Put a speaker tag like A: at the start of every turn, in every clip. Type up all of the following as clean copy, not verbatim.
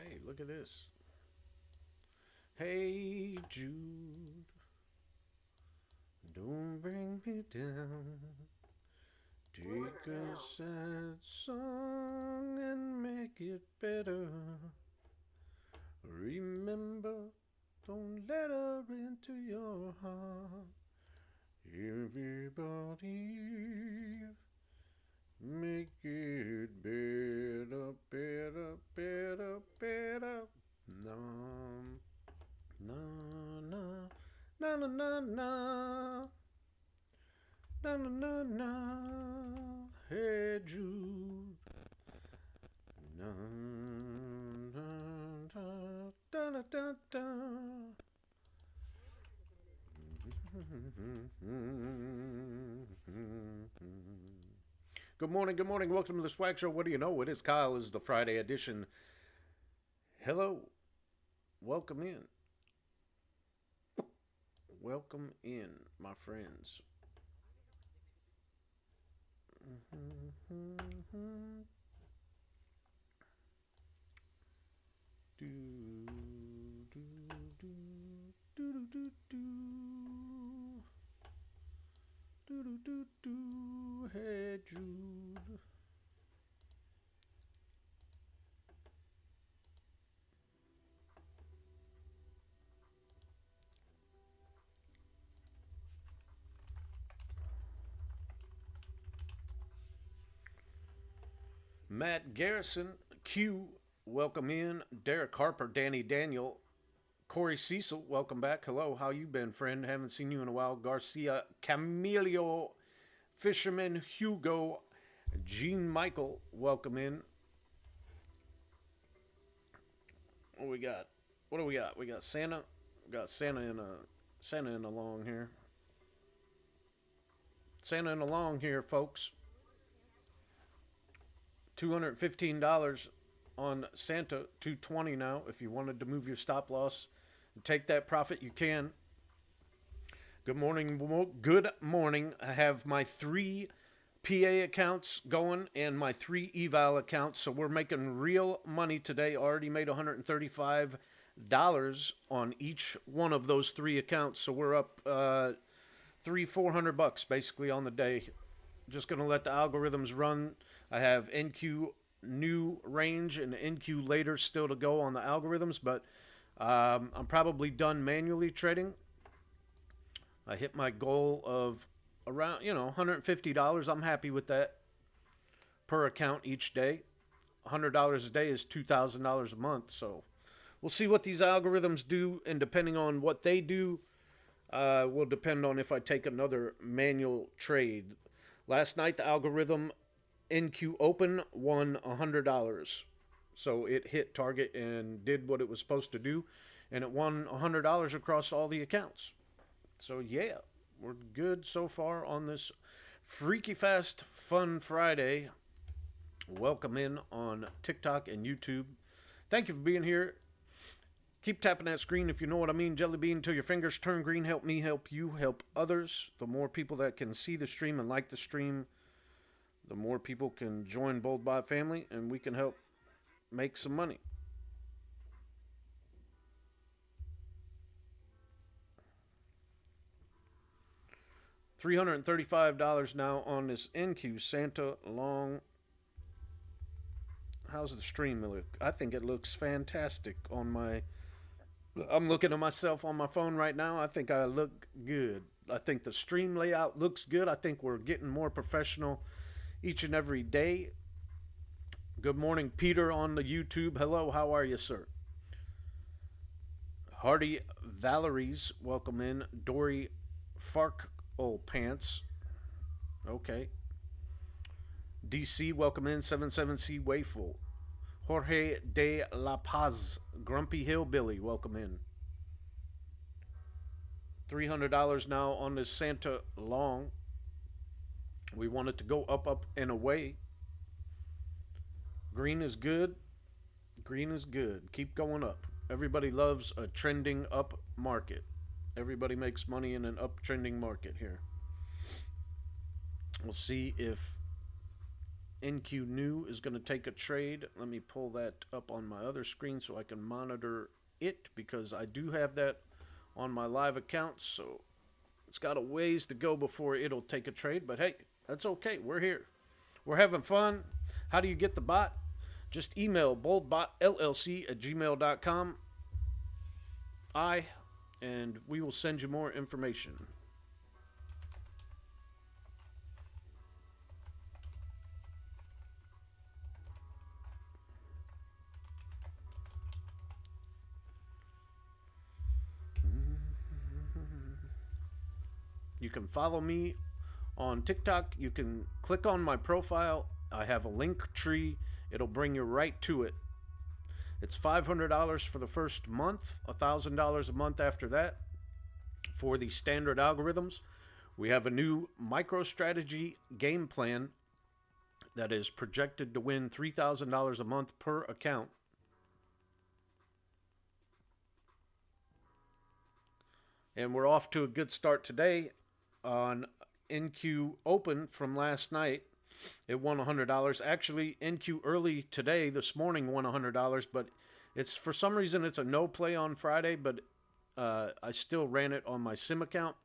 A: Hey, look at this. Hey, Jude, don't bring me down. Take a sad song and make it better. Remember, don't let her into your heart. Everybody, make it better, better, better, better. No, no, no, no, no, no, no. Na na na na, hey Jude. Na na da da da da da. Good morning, good morning. Welcome to the Swag Show. What do you know? It is Kyle. Is the Friday edition. Hello, welcome in. Welcome in, my friends. Do, do, do, do, do, do, do. Do, do, do, do. Hey, Jude. Matt Garrison, Q, welcome in. Derek Harper, Danny Daniel, Corey Cecil, welcome back. Hello, how you been, friend? Haven't seen you in a while. Garcia, Camilio, Fisherman, Hugo, Gene Michael, welcome in. What we got? What do we got? We got Santa. We got Santa in a long here. Santa in a long here, folks. $215 on Santa, $220 now. If you wanted to move your stop loss and take that profit, you can. Good morning. Good morning. I have my 3 PA accounts going and my 3 eval accounts. So we're making real money today. Already made $135 on each one of those 3 accounts. So we're up $400 basically on the day. Just going to let the algorithms run. I have NQ new range and NQ later still to go on the algorithms, but I'm probably done manually trading. I hit my goal of around, $150. I'm happy with that per account each day. $100 a day is $2,000 a month, so we'll see what these algorithms do, and depending on what they do, will depend on if I take another manual trade. Last night, the algorithm NQ Open won $100. So it hit target and did what it was supposed to do. And it won $100 across all the accounts. So yeah, we're good so far on this freaky fast fun Friday. Welcome in on TikTok and YouTube. Thank you for being here. Keep tapping that screen if you know what I mean. Jelly bean till your fingers turn green. Help me, help you, help others. The more people that can see the stream and like the stream, the more people can join Bold Bot family, and we can help make some money. $335 now on this NQ Santa Long. How's the stream look? I think it looks fantastic on my... I'm looking at myself on my phone right now. I think I look good. I think the stream layout looks good. I think we're getting more professional each and every day. Good morning, Peter on the YouTube. Hello, how are you, sir? Hardy Valerie's, welcome in. Dory Fark, Pants. Okay. DC, welcome in. 77C Wayful. Jorge de La Paz, Grumpy Hillbilly, welcome in. $300 now on this Santa Long. We want it to go up, up, and away. Green is good. Green is good. Keep going up. Everybody loves a trending up market. Everybody makes money in an uptrending market here. We'll see if NQ new is going to take a trade. Let me pull that up on my other screen so I can monitor it, because I do have that on my live account. So it's got a ways to go before it'll take a trade. But hey, that's okay. We're here. We're having fun. How do you get the bot? Just email boldbotllc@gmail.com. And we will send you more information. You can follow me on TickTok. You can click on my profile. I have a link tree. It'll bring you right to it. It's $500 for the first month, $1,000 a month after that for the standard algorithms. We have a new MicroStrategy game plan that is projected to win $3,000 a month per account. And we're off to a good start today on NQ Open from last night. It won $100. Actually, NQ early today, this morning, won $100. But it's, for some reason, it's a no play on Friday. But I still ran it on my sim account,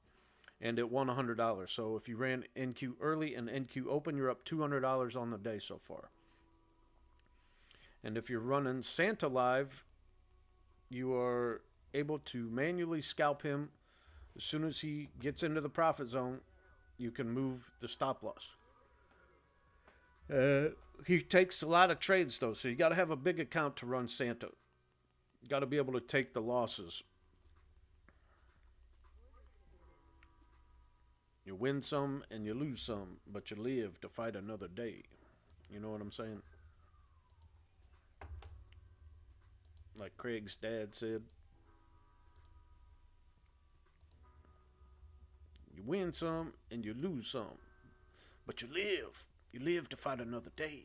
A: and it won $100. So if you ran NQ early and NQ Open, you're up $200 on the day so far. And if you're running Santa Live, you are able to manually scalp him. As soon as he gets into the profit zone, you can move the stop loss. He takes a lot of trades, though, so you got to have a big account to run Santa. You got to be able to take the losses. You win some and you lose some, but you live to fight another day. You know what I'm saying? Like Craig's dad said. You win some and you lose some, but you live. You live to fight another day.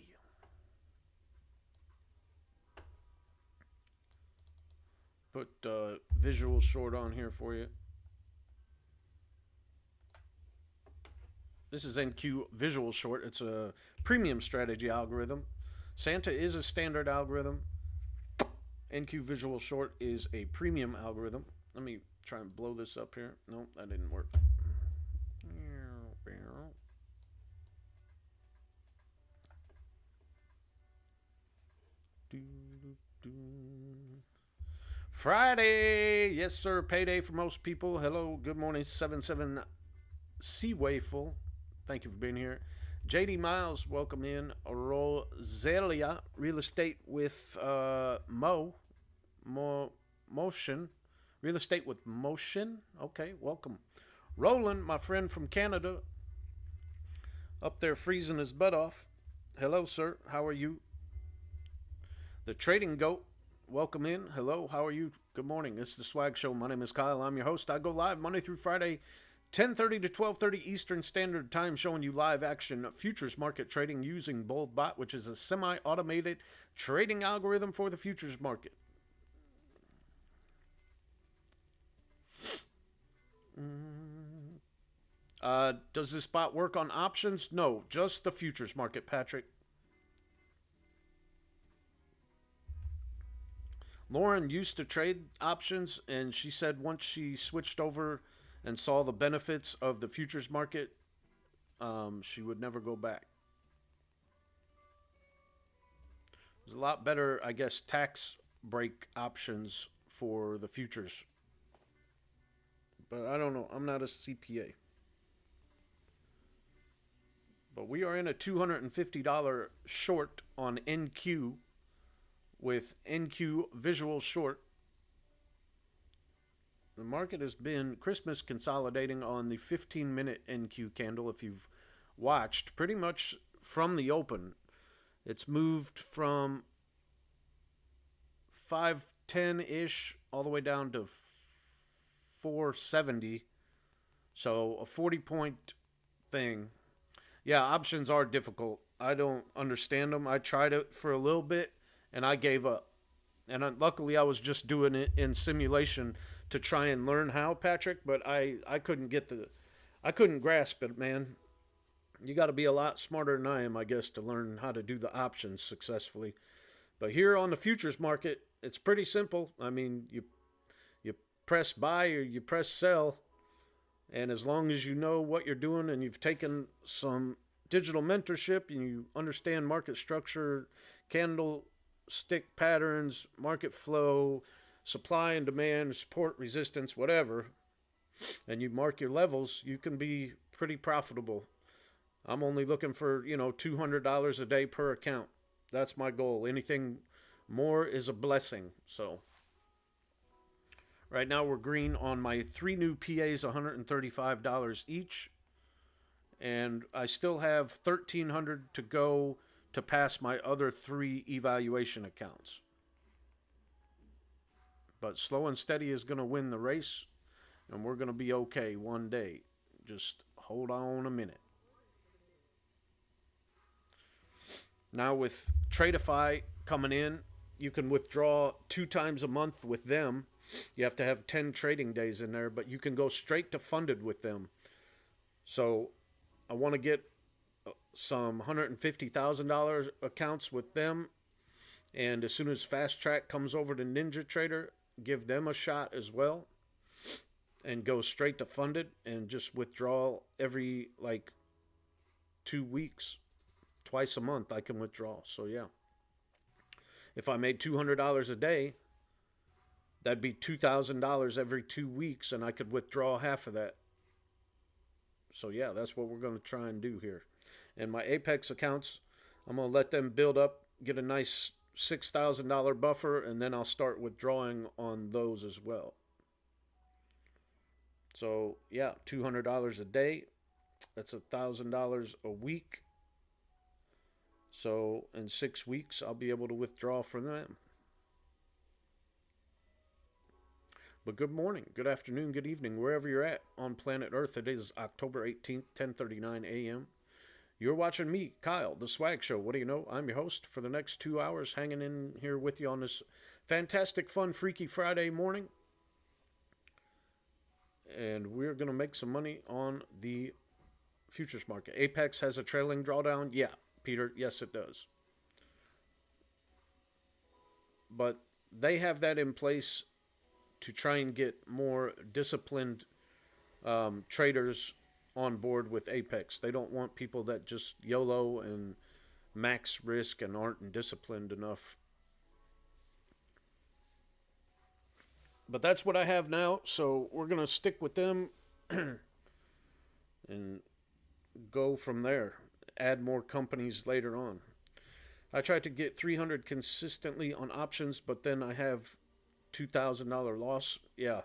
A: Put visual short on here for you. This is NQ visual short. It's a premium strategy algorithm. Santa is a standard algorithm. NQ visual short is a premium algorithm. Let me try and blow this up here. No, that didn't work. Friday, yes sir, payday for most people. Hello, good morning, 77 Seawayful. Thank you for being here. JD Miles, welcome in. Roselia, real estate with motion. Real estate with motion. Okay, welcome. Roland, my friend from Canada, up there freezing his butt off. Hello, sir. How are you? The Trading Goat, welcome in. Hello, how are you? Good morning. This is the Swag Show. My name is Kyle. I'm your host. I go live Monday through Friday, 10:30 to 12:30 Eastern Standard Time, showing you live action futures market trading using BoldBot, which is a semi-automated trading algorithm for the futures market. Does this bot work on options? No, just the futures market, Patrick. Lauren used to trade options, and she said once she switched over and saw the benefits of the futures market, she would never go back. There's a lot better, I guess, tax break options for the futures. But I don't know. I'm not a CPA. But we are in a $250 short on NQ with NQ visual short. The market has been Christmas consolidating on the 15-minute NQ candle. If you've watched, pretty much from the open, it's moved from 510-ish all the way down to 470. So a 40-point thing. Yeah, options are difficult. I don't understand them. I tried it for a little bit, and I gave up. And luckily, I was just doing it in simulation to try and learn how, Patrick. But I couldn't get I couldn't grasp it, man. You got to be a lot smarter than I am, I guess, to learn how to do the options successfully. But here on the futures market, it's pretty simple. I mean, you press buy or you press sell, and as long as you know what you're doing and you've taken some digital mentorship and you understand market structure, candlestick patterns, market flow, supply and demand, support, resistance, whatever, and you mark your levels, you can be pretty profitable. I'm only looking for, $200 a day per account. That's my goal. Anything more is a blessing. So right now we're green on my three new PAs, $135 each. And I still have $1,300 to go to pass my other three evaluation accounts. But slow and steady is going to win the race, and we're going to be okay one day. Just hold on a minute. Now with Tradeify coming in, you can withdraw 2 times a month with them. You have to have 10 trading days in there, but you can go straight to funded with them. So I want to get some $150,000 accounts with them. And as soon as Fast Track comes over to NinjaTrader, give them a shot as well. And go straight to funded and just withdraw every 2 weeks. Twice a month I can withdraw. So yeah. If I made $200 a day, that'd be $2,000 every 2 weeks, and I could withdraw half of that. So yeah, that's what we're going to try and do here. And my Apex accounts, I'm going to let them build up, get a nice $6,000 buffer, and then I'll start withdrawing on those as well. So yeah, $200 a day. That's $1,000 a week. So in 6 weeks, I'll be able to withdraw from them. But good morning, good afternoon, good evening, wherever you're at on planet Earth. It is October 18th, 10:39 a.m. You're watching me, Kyle, the Swag Show. What do you know? I'm your host for the next 2 hours, hanging in here with you on this fantastic, fun, freaky Friday morning. And we're going to make some money on the futures market. Apex has a trailing drawdown. Yeah, Peter, yes, it does. But they have that in place to try and get more disciplined traders on board with Apex. They don't want people that just YOLO and max risk and aren't disciplined enough. But that's what I have now, so we're going to stick with them and go from there. Add more companies later on. I tried to get 300 consistently on options, but then I have $2,000 loss. Yeah.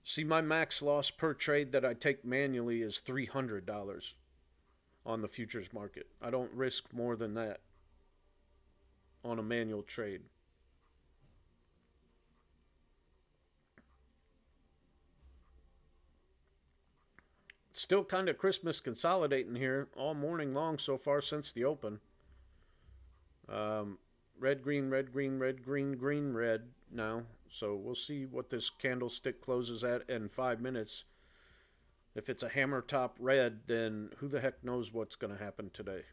A: See, my max loss per trade that I take manually is $300 on the futures market. I don't risk more than that on a manual trade. Still kind of Christmas consolidating here all morning long so far since the open. Red, green, red, green, red, green, green, red now. So we'll see what this candlestick closes at in 5 minutes. If it's a hammer top red, then who the heck knows what's going to happen today.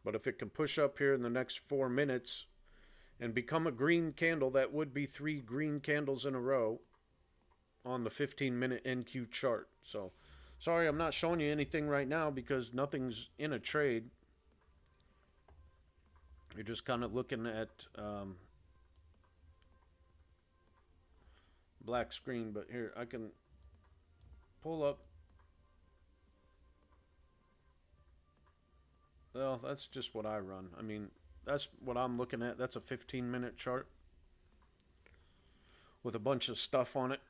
A: But if it can push up here in the next 4 minutes and become a green candle, that would be 3 green candles in a row on the 15-minute NQ chart. So, sorry, I'm not showing you anything right now because nothing's in a trade. You're just kind of looking at black screen. But here, I can pull up. Well, that's just what I run. I mean, that's what I'm looking at. That's a 15-minute chart with a bunch of stuff on it.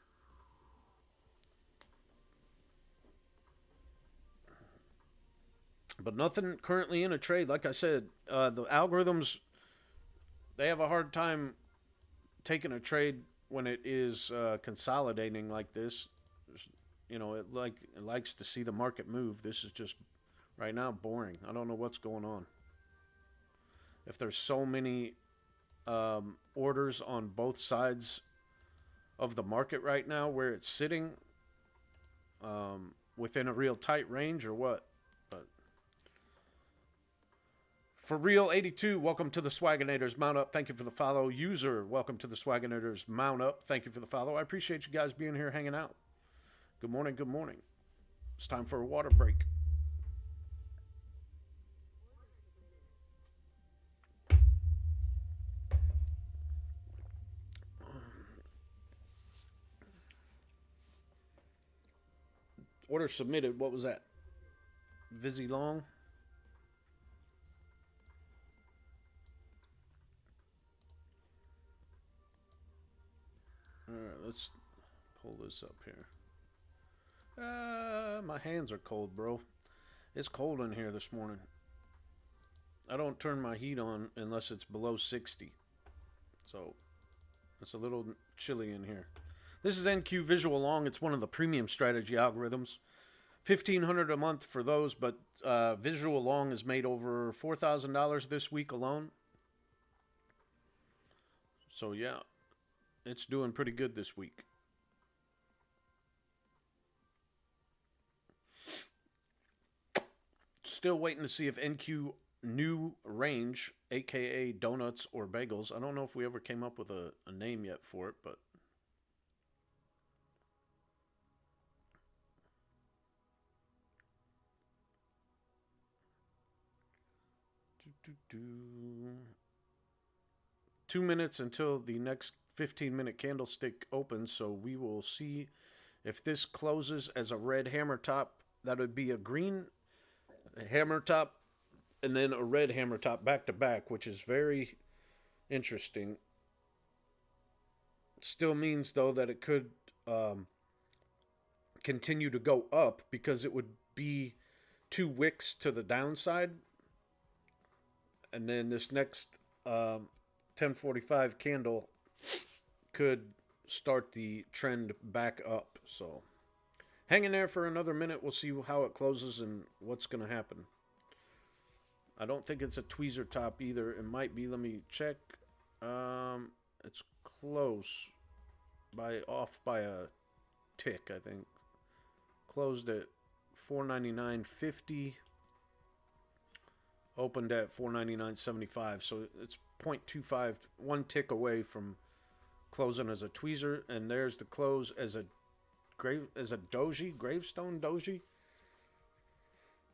A: But nothing currently in a trade. Like I said, the algorithms, they have a hard time taking a trade when it is consolidating like this. It likes to see the market move. This is just right now boring. I don't know what's going on. If there's so many orders on both sides of the market right now, where it's sitting within a real tight range or what. But for real 82, welcome to the Swaginators. Mount up, thank you for the follow. User, welcome to the Swaginators. Mount up, thank you for the follow. I appreciate you guys being here hanging out. Good morning, good morning. It's time for a water break. Order submitted. What was that? Vizzy Long. All right, let's pull this up here. My hands are cold, bro. It's cold in here this morning. I don't turn my heat on unless it's below 60. So it's a little chilly in here. This is NQ Visual Long. It's one of the premium strategy algorithms. $1,500 a month for those, but Visual Long has made over $4,000 this week alone. So yeah, it's doing pretty good this week. Still waiting to see if NQ new range, aka donuts or bagels. I don't know if we ever came up with a name yet for it, but Two minutes until the next 15-minute candlestick opens, so we will see if this closes as a red hammer top. That would be a green hammer top and then a red hammer top back to back, which is very interesting. Still means, though, that it could continue to go up because it would be 2 wicks to the downside. And then this next 1045 candle could start the trend back up. So hang in there for another minute. We'll see how it closes and what's going to happen. I don't think it's a tweezer top either. It might be. Let me check. It's close. Off by a tick, I think. Closed at 499.50. Opened at 499.75, so it's 0.25, 1 tick away from closing as a tweezer. And there's the close as a gravestone doji.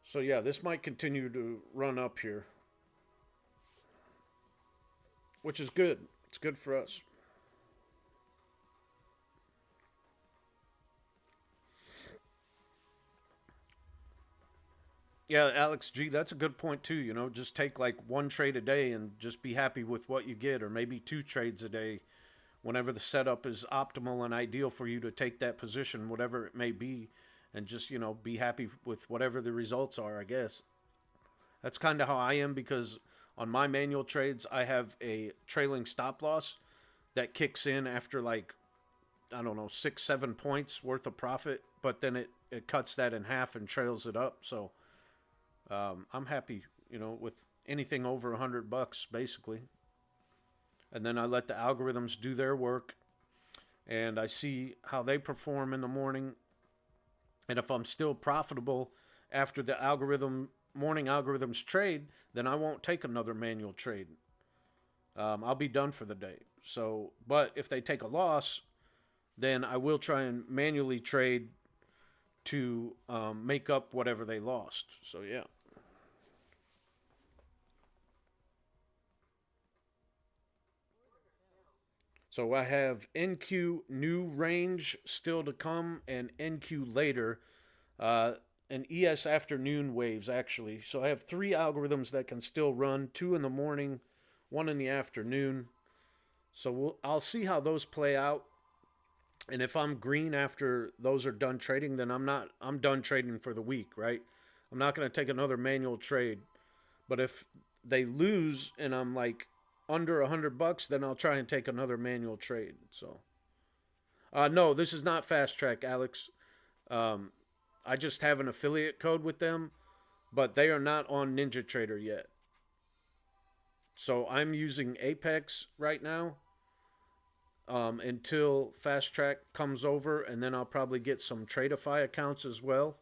A: So yeah, this might continue to run up here, which is good. It's good for us. Yeah, Alex G, that's a good point too. You know, just take like 1 trade a day and just be happy with what you get, or maybe 2 trades a day whenever the setup is optimal and ideal for you to take that position, whatever it may be, and just, you know, be happy with whatever the results are, I guess. That's kind of how I am, because on my manual trades, I have a trailing stop loss that kicks in after like, I don't know, 6-7 points worth of profit, but then it cuts that in half and trails it up. So I'm happy, you know, with anything over $100 basically. And then I let the algorithms do their work, and I see how they perform in the morning. And if I'm still profitable after the morning algorithms trade, then I won't take another manual trade. I'll be done for the day. So, but if they take a loss, then I will try and manually trade to make up whatever they lost. So yeah. So I have NQ new range still to come, and NQ later, and ES afternoon waves actually. So I have 3 algorithms that can still run: 2 in the morning, 1 in the afternoon. So I'll see how those play out. And if I'm green after those are done trading, then I'm done trading for the week, right? I'm not going to take another manual trade. But if they lose and I'm like under $100, then I'll try and take another manual trade. So no, this is not Fast Track, Alex. I just have an affiliate code with them, but they are not on NinjaTrader yet. So I'm using Apex right now until Fast Track comes over, and then I'll probably get some Tradeify accounts as well.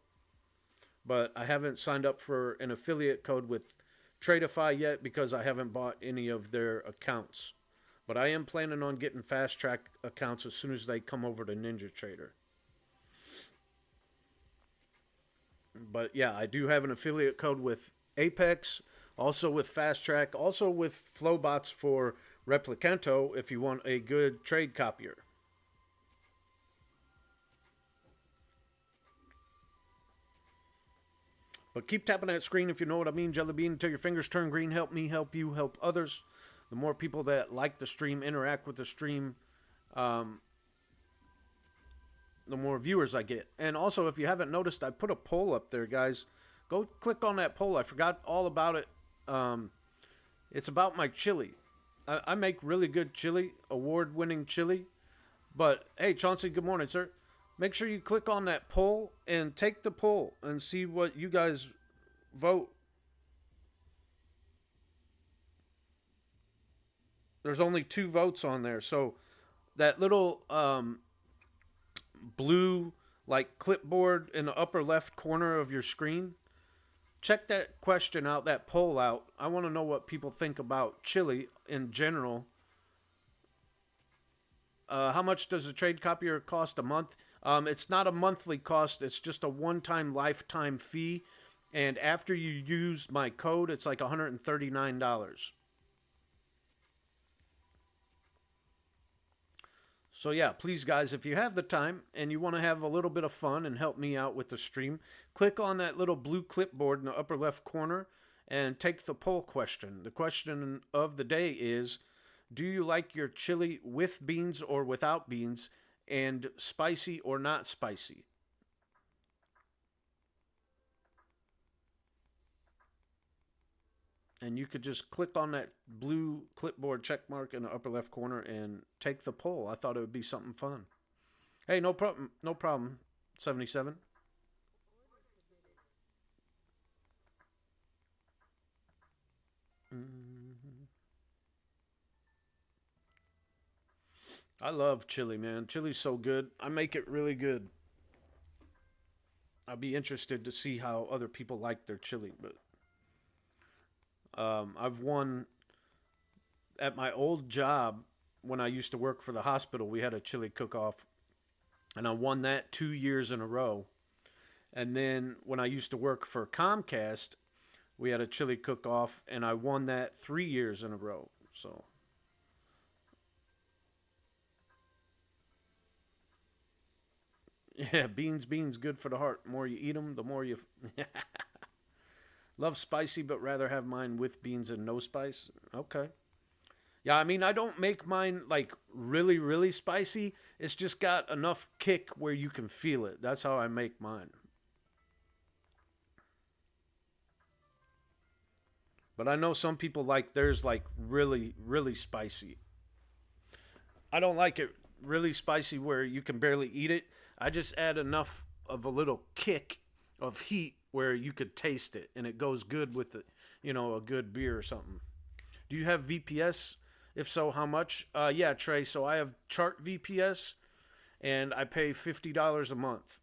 A: But I haven't signed up for an affiliate code with Tradeify yet because I haven't bought any of their accounts. But I am planning on getting Fast Track accounts as soon as they come over to NinjaTrader. But yeah, I do have an affiliate code with Apex, also with Fast Track, also with Flowbots for Replicanto if you want a good trade copier. But keep tapping that screen if you know what I mean, Jelly Bean, until your fingers turn green. Help me, help you, help others. The more people that like the stream, interact with the stream, um, the more viewers I get. And also, if you haven't noticed, I put a poll up there, guys. Go click on that poll. I forgot all about it. It's about my chili. I make really good chili, award-winning chili. But, hey, Chauncey, good morning, sir. Make sure you click on that poll and take the poll and see what you guys vote. There's only 2 votes on there. So that little blue like clipboard in the upper left corner of your screen, check that question out, that poll out. I want to know what people think about chili in general. How much does a trade copier cost a month? It's not a monthly cost. It's just a one-time lifetime fee. And after you use my code, it's like $139. So yeah, please guys, if you have the time and you want to have a little bit of fun and help me out with the stream, click on that little blue clipboard in the upper left corner and take the poll question. The question of the day is, do you like your chili with beans or without beans, and spicy or not spicy? And you could just click on that blue clipboard check mark in the upper left corner and take the poll. I thought it would be something fun. Hey, no problem. No problem. 77. I love chili, man. Chili's so good. I make it really good. I'll be interested to see how other people like their chili, but I've won at my old job when I used to work for the hospital. We had a chili cook-off, and I won that 2 years in a row. And then when I used to work for Comcast, we had a chili cook-off, and I won that 3 years in a row. So yeah, beans, good for the heart. The more you eat them, the more you love spicy, but rather have mine with beans and no spice. Okay. Yeah, I mean, I don't make mine like really, really spicy. It's just got enough kick where you can feel it. That's how I make mine. But I know some people like theirs like really, really spicy. I don't like it really spicy where you can barely eat it. I just add enough of a little kick of heat where you could taste it, and it goes good with the, a good beer or something. Do you have VPS? If so, how much? Yeah, Trey. So I have Chart VPS, and I pay $50 a month.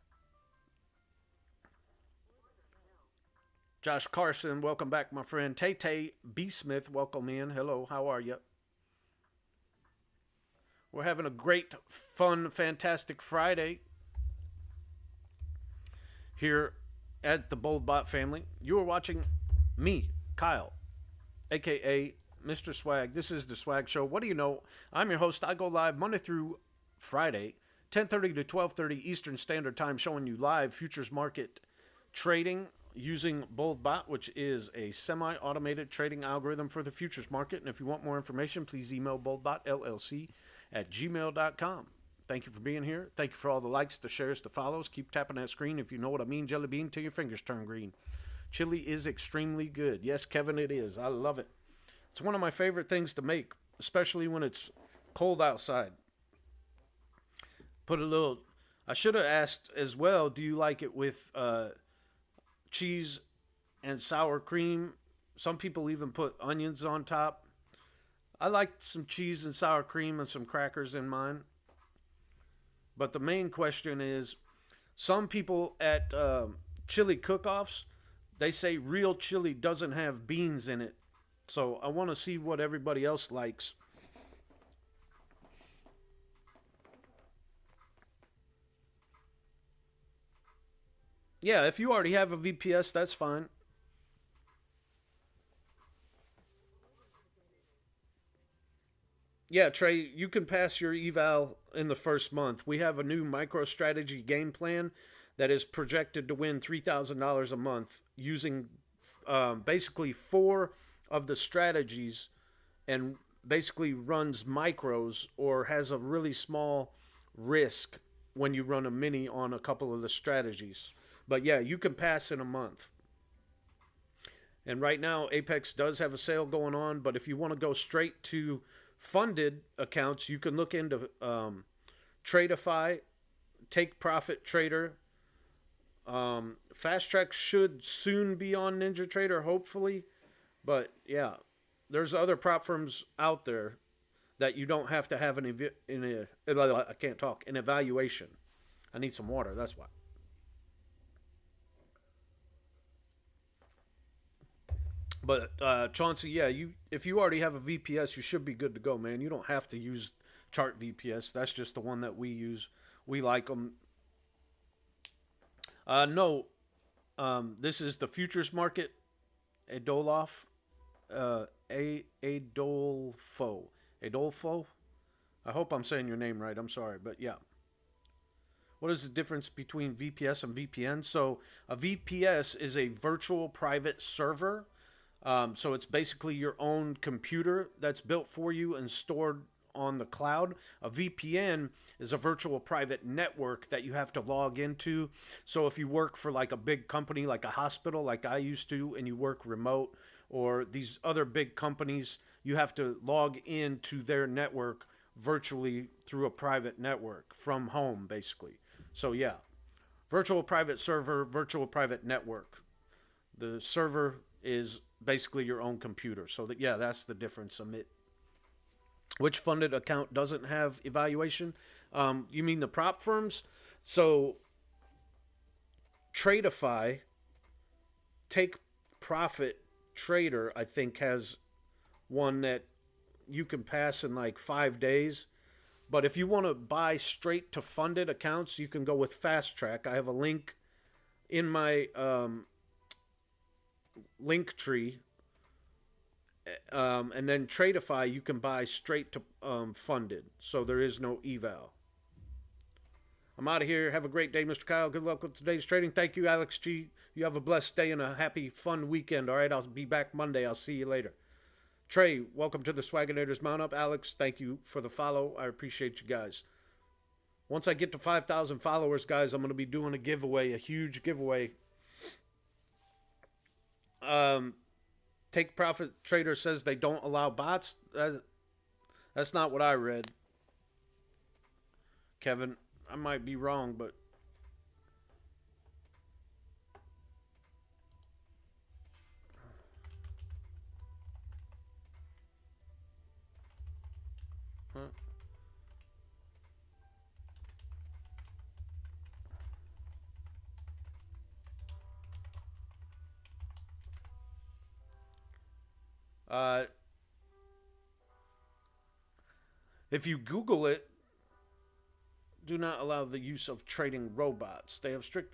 A: Josh Carson, welcome back, my friend. Tay Tay B. Smith, welcome in. Hello, how are you? We're having a great, fun, fantastic Friday here at the BoldBot family. You are watching me, Kyle, aka Mr. Swag. This is the Swag Show. What do you know? I'm your host. I go live Monday through Friday, 10:30 to 12:30 Eastern Standard Time, showing you live futures market trading using BoldBot, which is a semi-automated trading algorithm for the futures market. And if you want more information, please email boldbotllc@gmail.com. Thank you for being here. Thank you for all the likes, the shares, the follows. Keep tapping that screen if you know what I mean, Jelly Bean, till your fingers turn green. Chili is extremely good. Yes, Kevin, it is. I love it. It's one of my favorite things to make, especially when it's cold outside. Put a little... I should have asked as well, do you like it with cheese and sour cream? Some people even put onions on top. I like some cheese and sour cream and some crackers in mine. But the main question is, some people at chili cook-offs, they say real chili doesn't have beans in it. So I want to see what everybody else likes. Yeah, if you already have a VPS, that's fine. Yeah, Trey, you can pass your eval in the first month. We have a new micro strategy game plan that is projected to win $3,000 a month using basically four of the strategies, and basically runs micros or has a really small risk when you run a mini on a couple of the strategies. But yeah, you can pass in a month. And right now, Apex does have a sale going on. But if you want to go straight to funded accounts, you can look into Tradeify, Take Profit Trader. Fast Track should soon be on NinjaTrader, hopefully. But yeah, there's other prop firms out there that you don't have to have I can't talk, an evaluation. I need some water, that's why. But Chauncey, yeah, you if you already have a VPS, you should be good to go, man. You don't have to use Chart VPS. That's just the one that we use. We like them. No, this is the futures market. Adolof, Adolfo, Adolfo. I hope I'm saying your name right. I'm sorry, but yeah. What is the difference between VPS and VPN? So a VPS is a virtual private server. So it's basically your own computer that's built for you and stored on the cloud. A VPN is a virtual private network that you have to log into. So if you work for like a big company, like a hospital, like I used to, and you work remote, or these other big companies, you have to log into their network virtually through a private network from home, basically. So yeah, virtual private server, virtual private network. The server is basically your own computer. So that, yeah, that's the difference. Which funded account doesn't have evaluation? You mean the prop firms? So Tradeify, Take Profit Trader, I think has one that you can pass in like 5 days. But if you want to buy straight to funded accounts, you can go with Fast Track. I have a link in my link tree. And then Tradeify, you can buy straight to funded. So there is no eval. I'm out of here. Have a great day, Mr. Kyle. Good luck with today's trading. Thank you, Alex G. You have a blessed day and a happy, fun weekend. All right, I'll be back Monday. I'll see you later. Trey, welcome to the Swagonators Mount Up. Alex, thank you for the follow. I appreciate you guys. Once I get to 5,000 followers, guys, I'm going to be doing a giveaway, a huge giveaway. Take Profit Trader says they don't allow bots. That's not what I read. Kevin, I might be wrong, but huh? Uh, if you Google it, do not allow the use of trading robots. They have strict.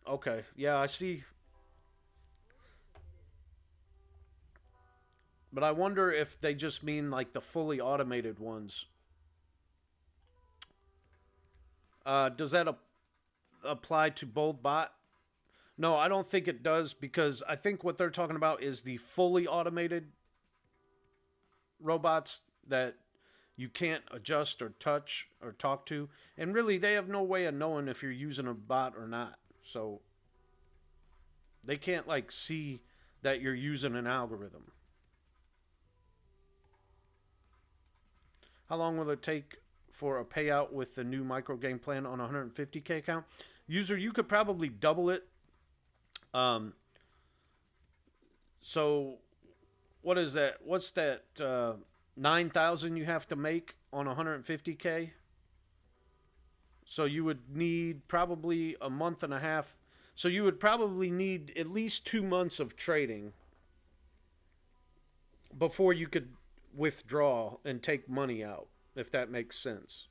A: Okay, yeah, I see. But I wonder if they just mean like the fully automated ones. Does that apply to Bold Bot? No, I don't think it does, because I think what they're talking about is the fully automated robots that you can't adjust or touch or talk to. And really, they have no way of knowing if you're using a bot or not. So they can't like see that you're using an algorithm. How long will it take for a payout with the new micro game plan on a 150K account? User, you could probably double it. So what is that? What's that? 9,000 you have to make on 150K. So you would need probably a month and a half. So you would probably need at least 2 months of trading before you could withdraw and take money out, if that makes sense.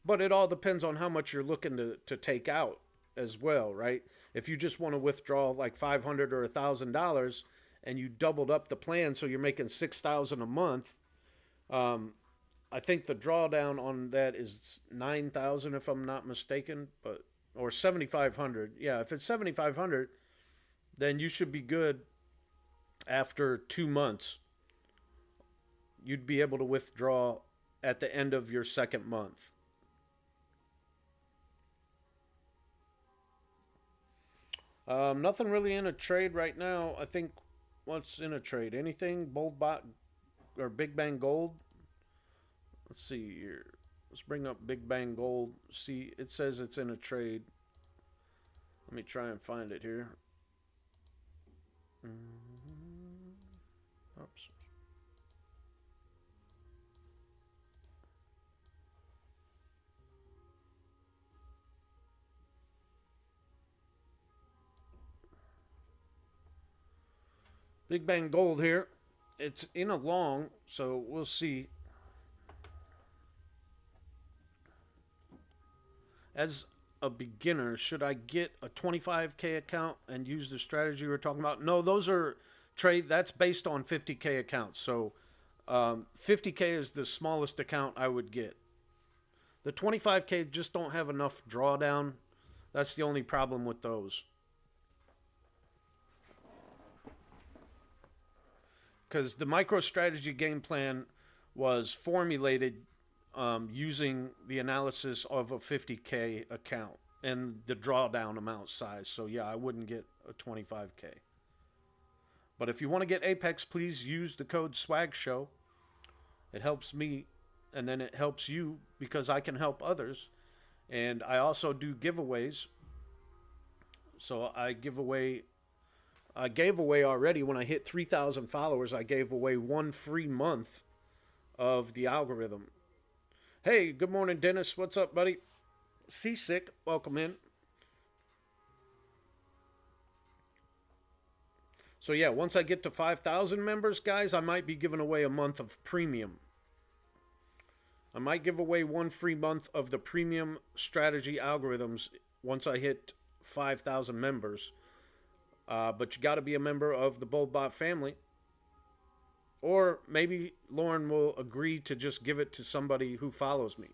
A: But it all depends on how much you're looking to take out as well, right? If you just want to withdraw like 500 or $1,000 and you doubled up the plan so you're making 6,000 a month, I think the drawdown on that is 9,000 if I'm not mistaken, but or 7,500. Yeah, if it's 7,500, then you should be good after 2 months. You'd be able to withdraw at the end of your second month. Nothing really in a trade right now. I think what's in a trade? Anything? Bold bot or Big Bang Gold? Let's see here. Let's bring up Big Bang Gold. See, it says it's in a trade. Let me try and find it here. Oops. Big Bang Gold here. It's in a long, so we'll see. As a beginner, should I get a 25K account and use the strategy we were talking about? No, those are trade. That's based on 50K accounts. So 50K is the smallest account I would get. The 25K just don't have enough drawdown. That's the only problem with those. Because the MicroStrategy game plan was formulated using the analysis of a 50K account and the drawdown amount size. So yeah, I wouldn't get a 25K. But if you want to get Apex, please use the code SWAGSHOW. It helps me, and then it helps you because I can help others. And I also do giveaways. So I gave away already when I hit 3,000 followers. I gave away 1 free month of the algorithm. Hey, good morning, Dennis. What's up, buddy? Seasick, welcome in. So yeah, once I get to 5,000 members, guys, I might be giving away a month of premium. I might give away 1 free month of the premium strategy algorithms once I hit 5,000 members. But you got to be a member of the BoldBot family. Or maybe Lauren will agree to just give it to somebody who follows me.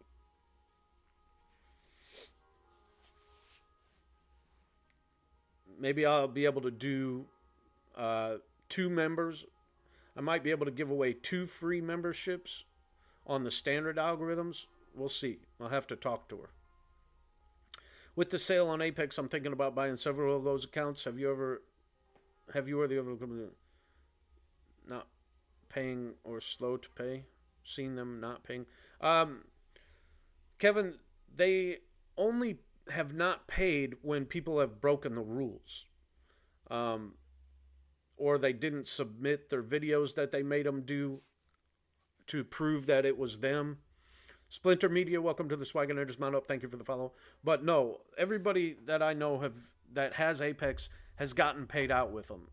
A: Maybe I'll be able to do 2 members. I might be able to give away 2 free memberships on the standard algorithms. We'll see. I'll have to talk to her. With the sale on Apex, I'm thinking about buying several of those accounts. Have you or the other not paying or slow to pay? Seen them not paying? Kevin, they only have not paid when people have broken the rules. Or they didn't submit their videos that they made them do to prove that it was them. Splinter Media, welcome to the Swagonators Mount Up. Thank you for the follow. But no, everybody that I know that has Apex has gotten paid out with them.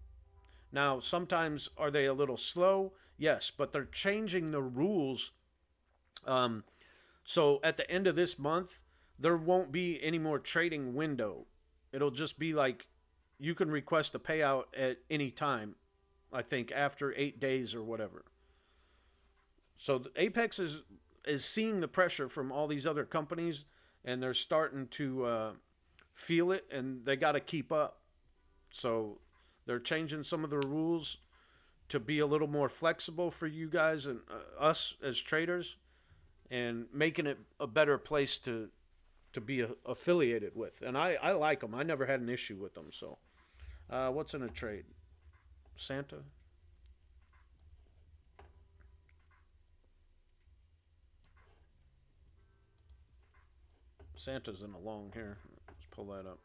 A: Now, sometimes are they a little slow? Yes, but they're changing the rules. So at the end of this month, there won't be any more trading window. It'll just be like you can request a payout at any time, I think, after 8 days or whatever. So Apex is seeing the pressure from all these other companies, and they're starting to feel it, and they got to keep up. So they're changing some of the rules to be a little more flexible for you guys and us as traders, and making it a better place to be affiliated with. And I like them. I never had an issue with them. So what's in a trade? Santa? Santa's in a long here. Let's pull that up.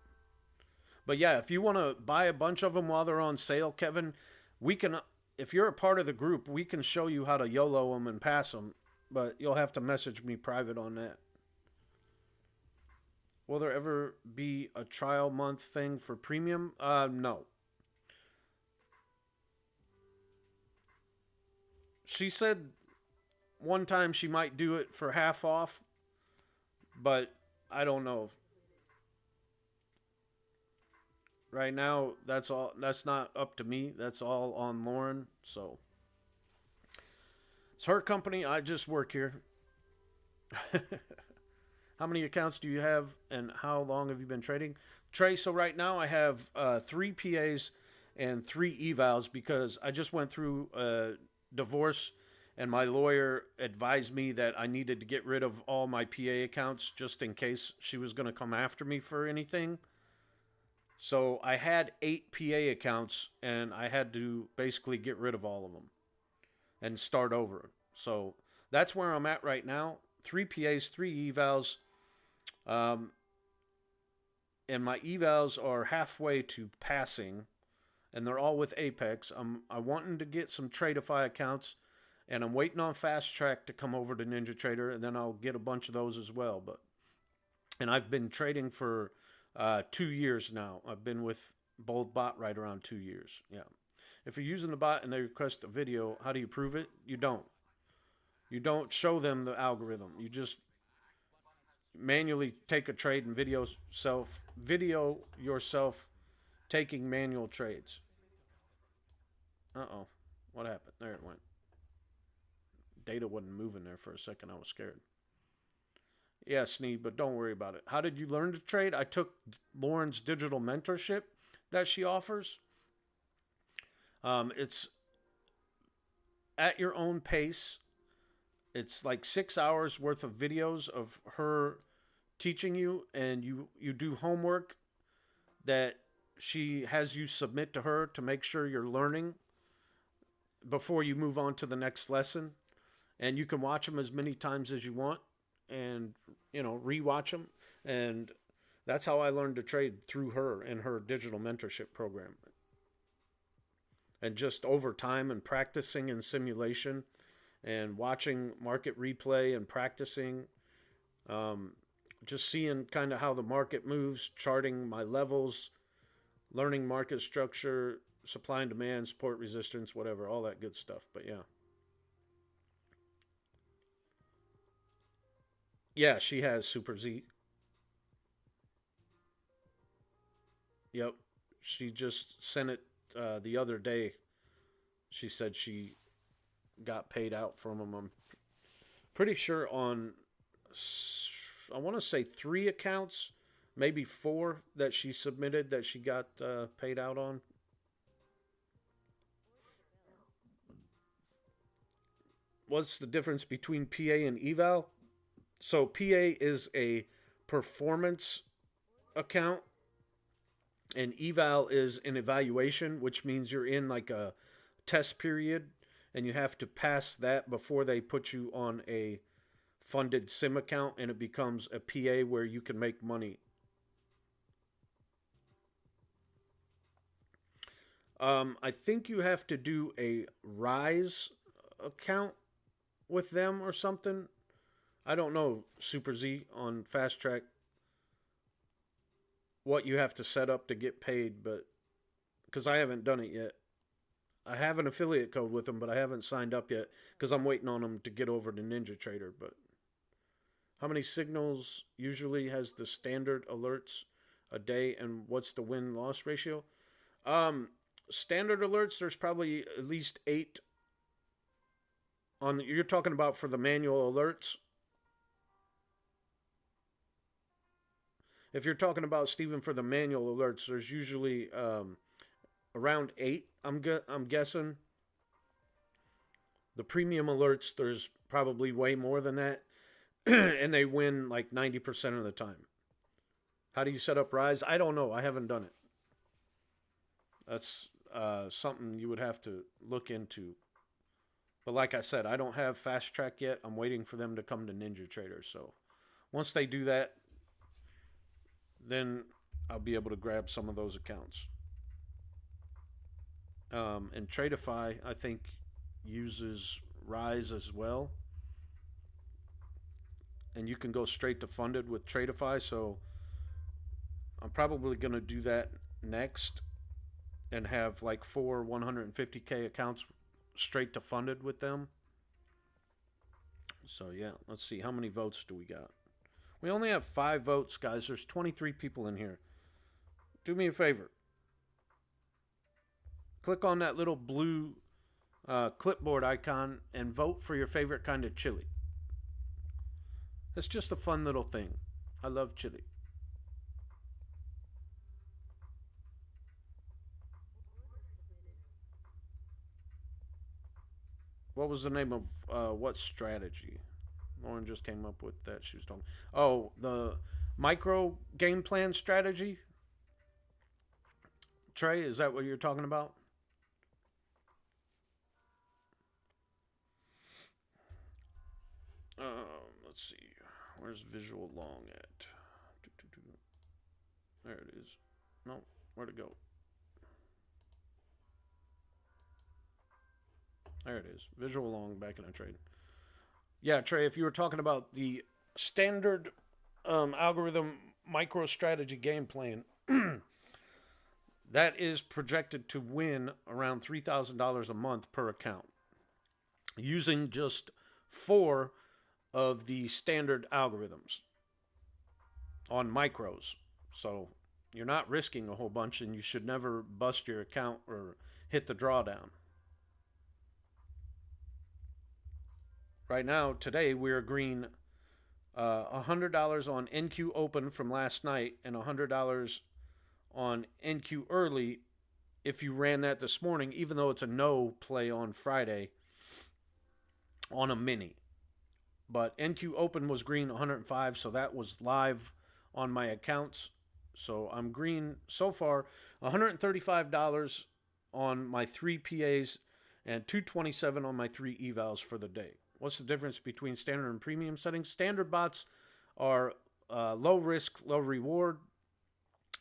A: But yeah, if you want to buy a bunch of them while they're on sale, Kevin, we can. if you're a part of the group, we can show you how to YOLO them and pass them, but you'll have to message me private on that. Will there ever be a trial month thing for premium? No. She said one time she might do it for half off, but I don't know. Right now, that's all. That's not up to me. That's all on Lauren. So it's her company. I just work here. How many accounts do you have, and how long have you been trading, Trey? So right now I have 3 PAs and 3 evals because I just went through a divorce, and my lawyer advised me that I needed to get rid of all my PA accounts just in case she was going to come after me for anything. So I had 8 PA accounts, and I had to basically get rid of all of them and start over. So that's where I'm at right now. 3 PAs, 3 evals. And my evals are halfway to passing, and they're all with Apex. I'm wanting to get some Tradeify accounts, and I'm waiting on Fast Track to come over to NinjaTrader, and then I'll get a bunch of those as well. And I've been trading for 2 years now. I've been with Bold Bot right around 2 years. Yeah. If you're using the bot and they request a video, how do you prove it? You don't. You don't show them the algorithm. You just manually take a trade and video yourself taking manual trades. Uh-oh. What happened? There it went. Data wasn't moving there for a second. I was scared. Yeah, Sneed, but don't worry about it. How did you learn to trade? I took Lauren's digital mentorship that she offers. It's at your own pace. It's like 6 hours worth of videos of her teaching you, and you do homework that she has you submit to her to make sure you're learning before you move on to the next lesson. And you can watch them as many times as you want and, rewatch them. And that's how I learned to trade, through her and her digital mentorship program. And just over time and practicing in simulation and watching market replay and practicing, just seeing kind of how the market moves, charting my levels, learning market structure, supply and demand, support, resistance, whatever, all that good stuff. But yeah. Yeah, she has Super Z. Yep. She just sent it the other day. She said she got paid out from them. I'm pretty sure on, I want to say 3 accounts, maybe 4 that she submitted that she got paid out on. What's the difference between PA and eval? So PA is a performance account, and eval is an evaluation, which means you're in like a test period, and you have to pass that before they put you on a funded sim account, and it becomes a PA where you can make money. I think you have to do a Rise account with them or something. I don't know, Super Z, on Fast Track, what you have to set up to get paid, but because I haven't done it yet. I have an affiliate code with them, but I haven't signed up yet because I'm waiting on them to get over to NinjaTrader. But how many signals usually has the standard alerts a day, and what's the win-loss ratio? Standard alerts, there's probably at least 8 on. You're talking about for the manual alerts. If you're talking about, Steven, for the manual alerts, there's usually around 8. I'm guessing. The premium alerts, there's probably way more than that, and they win like 90% of the time. How do you set up Rise? I don't know. I haven't done it. That's something you would have to look into. But like I said, I don't have Fast Track yet. I'm waiting for them to come to NinjaTrader. So once they do that, then I'll be able to grab some of those accounts. And Tradeify, I think, uses Rise as well. And you can go straight to funded with Tradeify. So I'm probably going to do that next and have like 4 150K accounts straight to funded with them. So yeah, let's see. How many votes do we got? We only have 5 votes, guys. There's 23 people in here. Do me a favor. Click on that little blue clipboard icon and vote for your favorite kind of chili. It's just a fun little thing. I love chili. What was the name of what strategy? Lauren just came up with that. She was talking. Oh, the micro game plan strategy. Trey, is that what you're talking about? Let's see. Where's visual long at? There it is. No, where'd it go? There it is. Visual long back in a trade. Yeah, Trey, if you were talking about the standard algorithm micro strategy game plan, that is projected to win around $3,000 a month per account using just 4 of the standard algorithms on micros. So you're not risking a whole bunch, and you should never bust your account or hit the drawdown. Right now, today, we're agreeing $100 on NQ open from last night and $100 on NQ early if you ran that this morning, even though it's a no play on Friday on a mini. But NQ open was green 105, so that was live on my accounts. So I'm green so far $135 on my 3 PAs and $227 on my 3 evals for the day. What's the difference between standard and premium settings? Standard bots are low risk, low reward.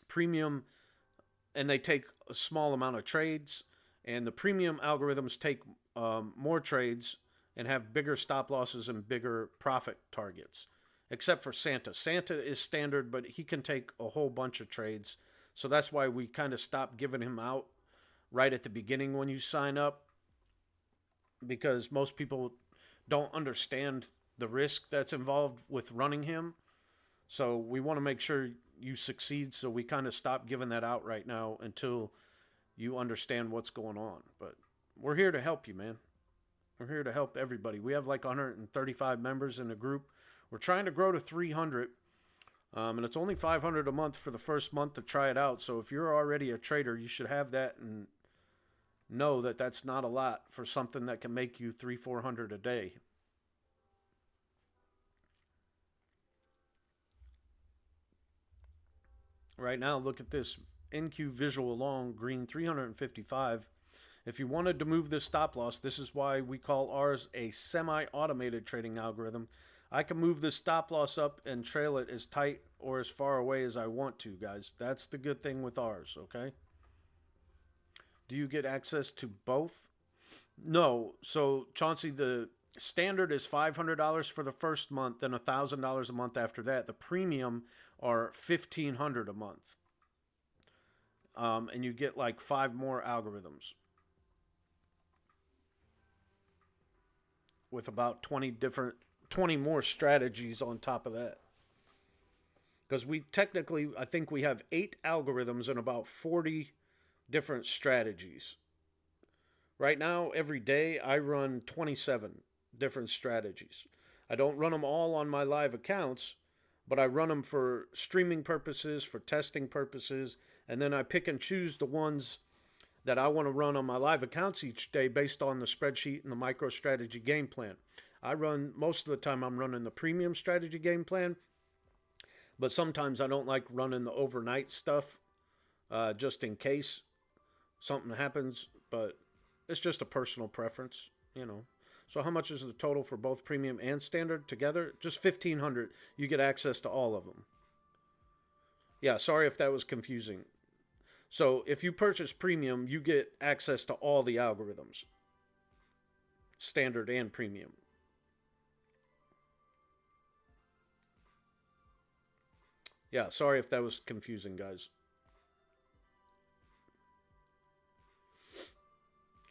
A: Premium, and they take a small amount of trades. And the premium algorithms take more trades and have bigger stop losses and bigger profit targets. Except for Santa. Santa is standard, but he can take a whole bunch of trades. So that's why we kind of stopped giving him out right at the beginning when you sign up. Because most people don't understand the risk that's involved with running him. So we want to make sure you succeed. So we kind of stop giving that out right now until you understand what's going on. But we're here to help you, man. We're here to help everybody. We have like 135 members in the group. We're trying to grow to 300. And it's only $500 a month for the first month to try it out. So if you're already a trader, you should have that and know that that's not a lot for something that can make you $300-400 a day. Right now, look at this NQ visual long green 355. If you wanted to move this stop loss, this is why we call ours a semi-automated trading algorithm. I can move this stop loss up and trail it as tight or as far away as I want to, guys. That's the good thing with ours, okay? Do you get access to both? No. So, Chauncey, the standard is $500 for the first month, then $1,000 a month after that. The premium are $1,500 a month. And you get like 5 more algorithms with about 20 more strategies on top of that. Because we technically, I think we have 8 algorithms and about 40 different strategies. Right now, every day, I run 27 different strategies. I don't run them all on my live accounts, but I run them for streaming purposes, for testing purposes, and then I pick and choose the ones that I want to run on my live accounts each day based on the spreadsheet and the micro strategy game plan. I run, most of the time I'm running the premium strategy game plan, but sometimes I don't like running the overnight stuff just in case something happens, but it's just a personal preference, you know. So how much is the total for both premium and standard together? Just $1,500. You get access to all of them. Yeah, sorry if that was confusing. So if you purchase premium, you get access to all the algorithms, standard and premium. Yeah, sorry if that was confusing, guys.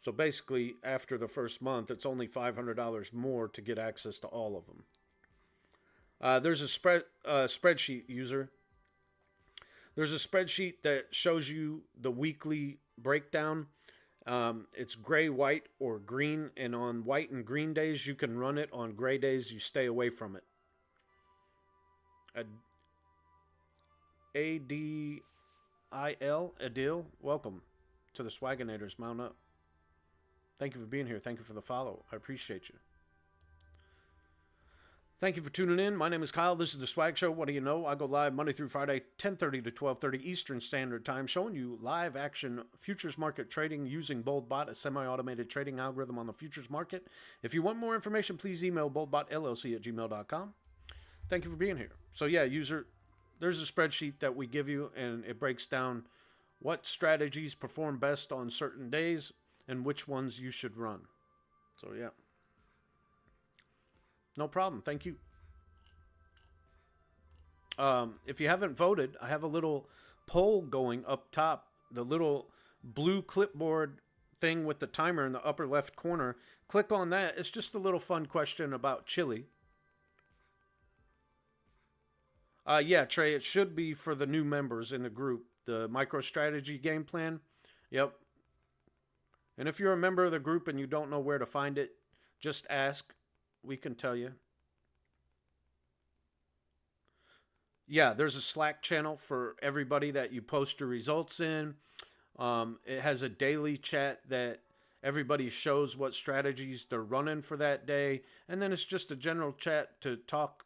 A: So basically, after the first month, it's only $500 more to get access to all of them. There's a spreadsheet user. There's a spreadsheet that shows you the weekly breakdown. It's gray, white, or green, and on white and green days you can run it. On gray days you stay away from it. Adil, welcome to the Swagonators. Mount up. Thank you for being here. Thank you for the follow. I appreciate you. Thank you for tuning in. My name is Kyle. This is the Swag Show. What do you know? I go live Monday through Friday, 10:30 to 12:30 Eastern Standard Time, showing you live action futures market trading using BoldBot, a semi-automated trading algorithm on the futures market. If you want more information, please email boldbotllc@gmail.com. Thank you for being here. So yeah, user, there's a spreadsheet that we give you, and it breaks down what strategies perform best on certain days and which ones you should run. So yeah. No problem. Thank you. If you haven't voted, I have a little poll going up top. The little blue clipboard thing with the timer in the upper left corner. Click on that. It's just a little fun question about chili. Yeah, Trey, it should be for the new members in the group. The MicroStrategy game plan. Yep. And if you're a member of the group and you don't know where to find it, just ask. We can tell you. Yeah, there's a Slack channel for everybody that you post your results in. It has a daily chat that everybody shows what strategies they're running for that day. And then it's just a general chat to talk,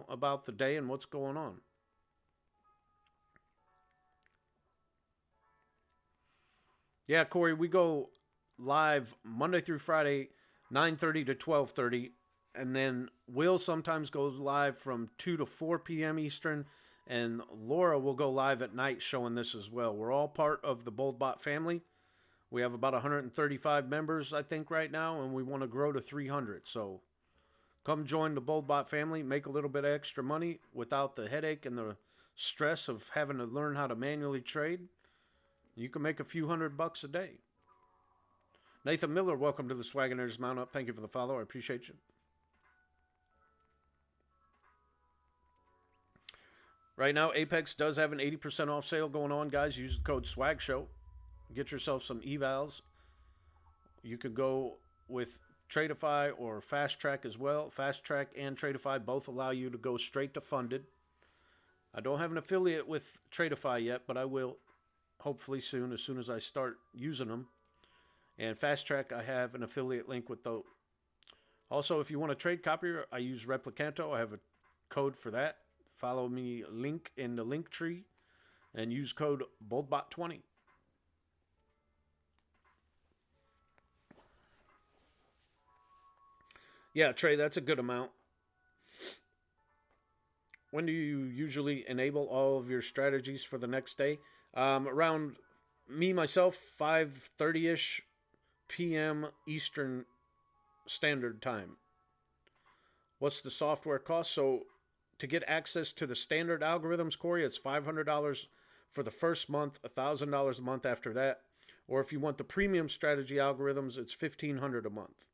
A: about the day and what's going on. Yeah, Corey, we go live Monday through Friday, 9:30 to 12:30. And then Will sometimes goes live from 2 to 4 p.m. Eastern. And Laura will go live at night showing this as well. We're all part of the BoldBot family. We have about 135 members, I think, right now. And we want to grow to 300. So come join the BoldBot family. Make a little bit of extra money without the headache and the stress of having to learn how to manually trade. You can make a few $100 a day. Nathan Miller, welcome to the Swagonators Mount Up. Thank you for the follow. I appreciate you. Right now, Apex does have an 80% off sale going on, guys. Use the code SWAGSHOW. Get yourself some evals. You could go with Tradeify or Fast Track as well. Fast Track and Tradeify both allow you to go straight to funded. I don't have an affiliate with Tradeify yet, but I will hopefully soon as I start using them. And Fast Track, I have an affiliate link with those. Also, if you want to trade copier, I use Replicanto. I have a code for that. Follow me, link in the link tree, and use code BoldBot20. Yeah, Trey, that's a good amount. When do you usually enable all of your strategies for the next day? Around myself, 5:30ish p.m. Eastern Standard Time. What's the software cost? So to get access to the standard algorithms, Corey, it's $500 for the first month, $1,000 a month after that. Or if you want the premium strategy algorithms, it's $1,500 a month.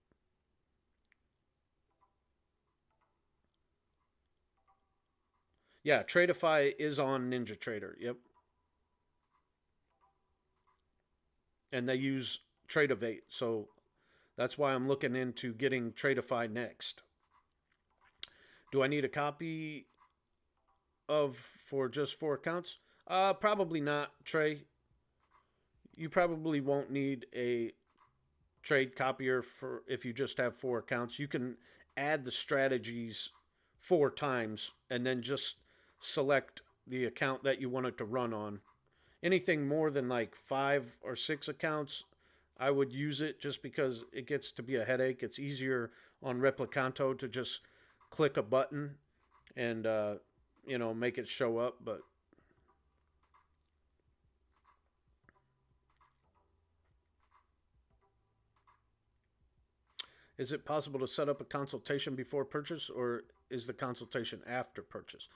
A: Yeah, Tradeify is on NinjaTrader. Yep. And they use Tradeivate, so that's why I'm looking into getting Tradeify next. Do I need a copy for just 4 accounts? Probably not, Trey. You probably won't need a trade copier for if you just have 4 accounts. You can add the strategies 4 times and then just select the account that you want it to run on. Anything more than like 5 or 6 accounts, I would use it just because it gets to be a headache. It's easier on Replicanto to just click a button and make it show up. But Is it possible to set up a consultation before purchase, or is the consultation after purchase?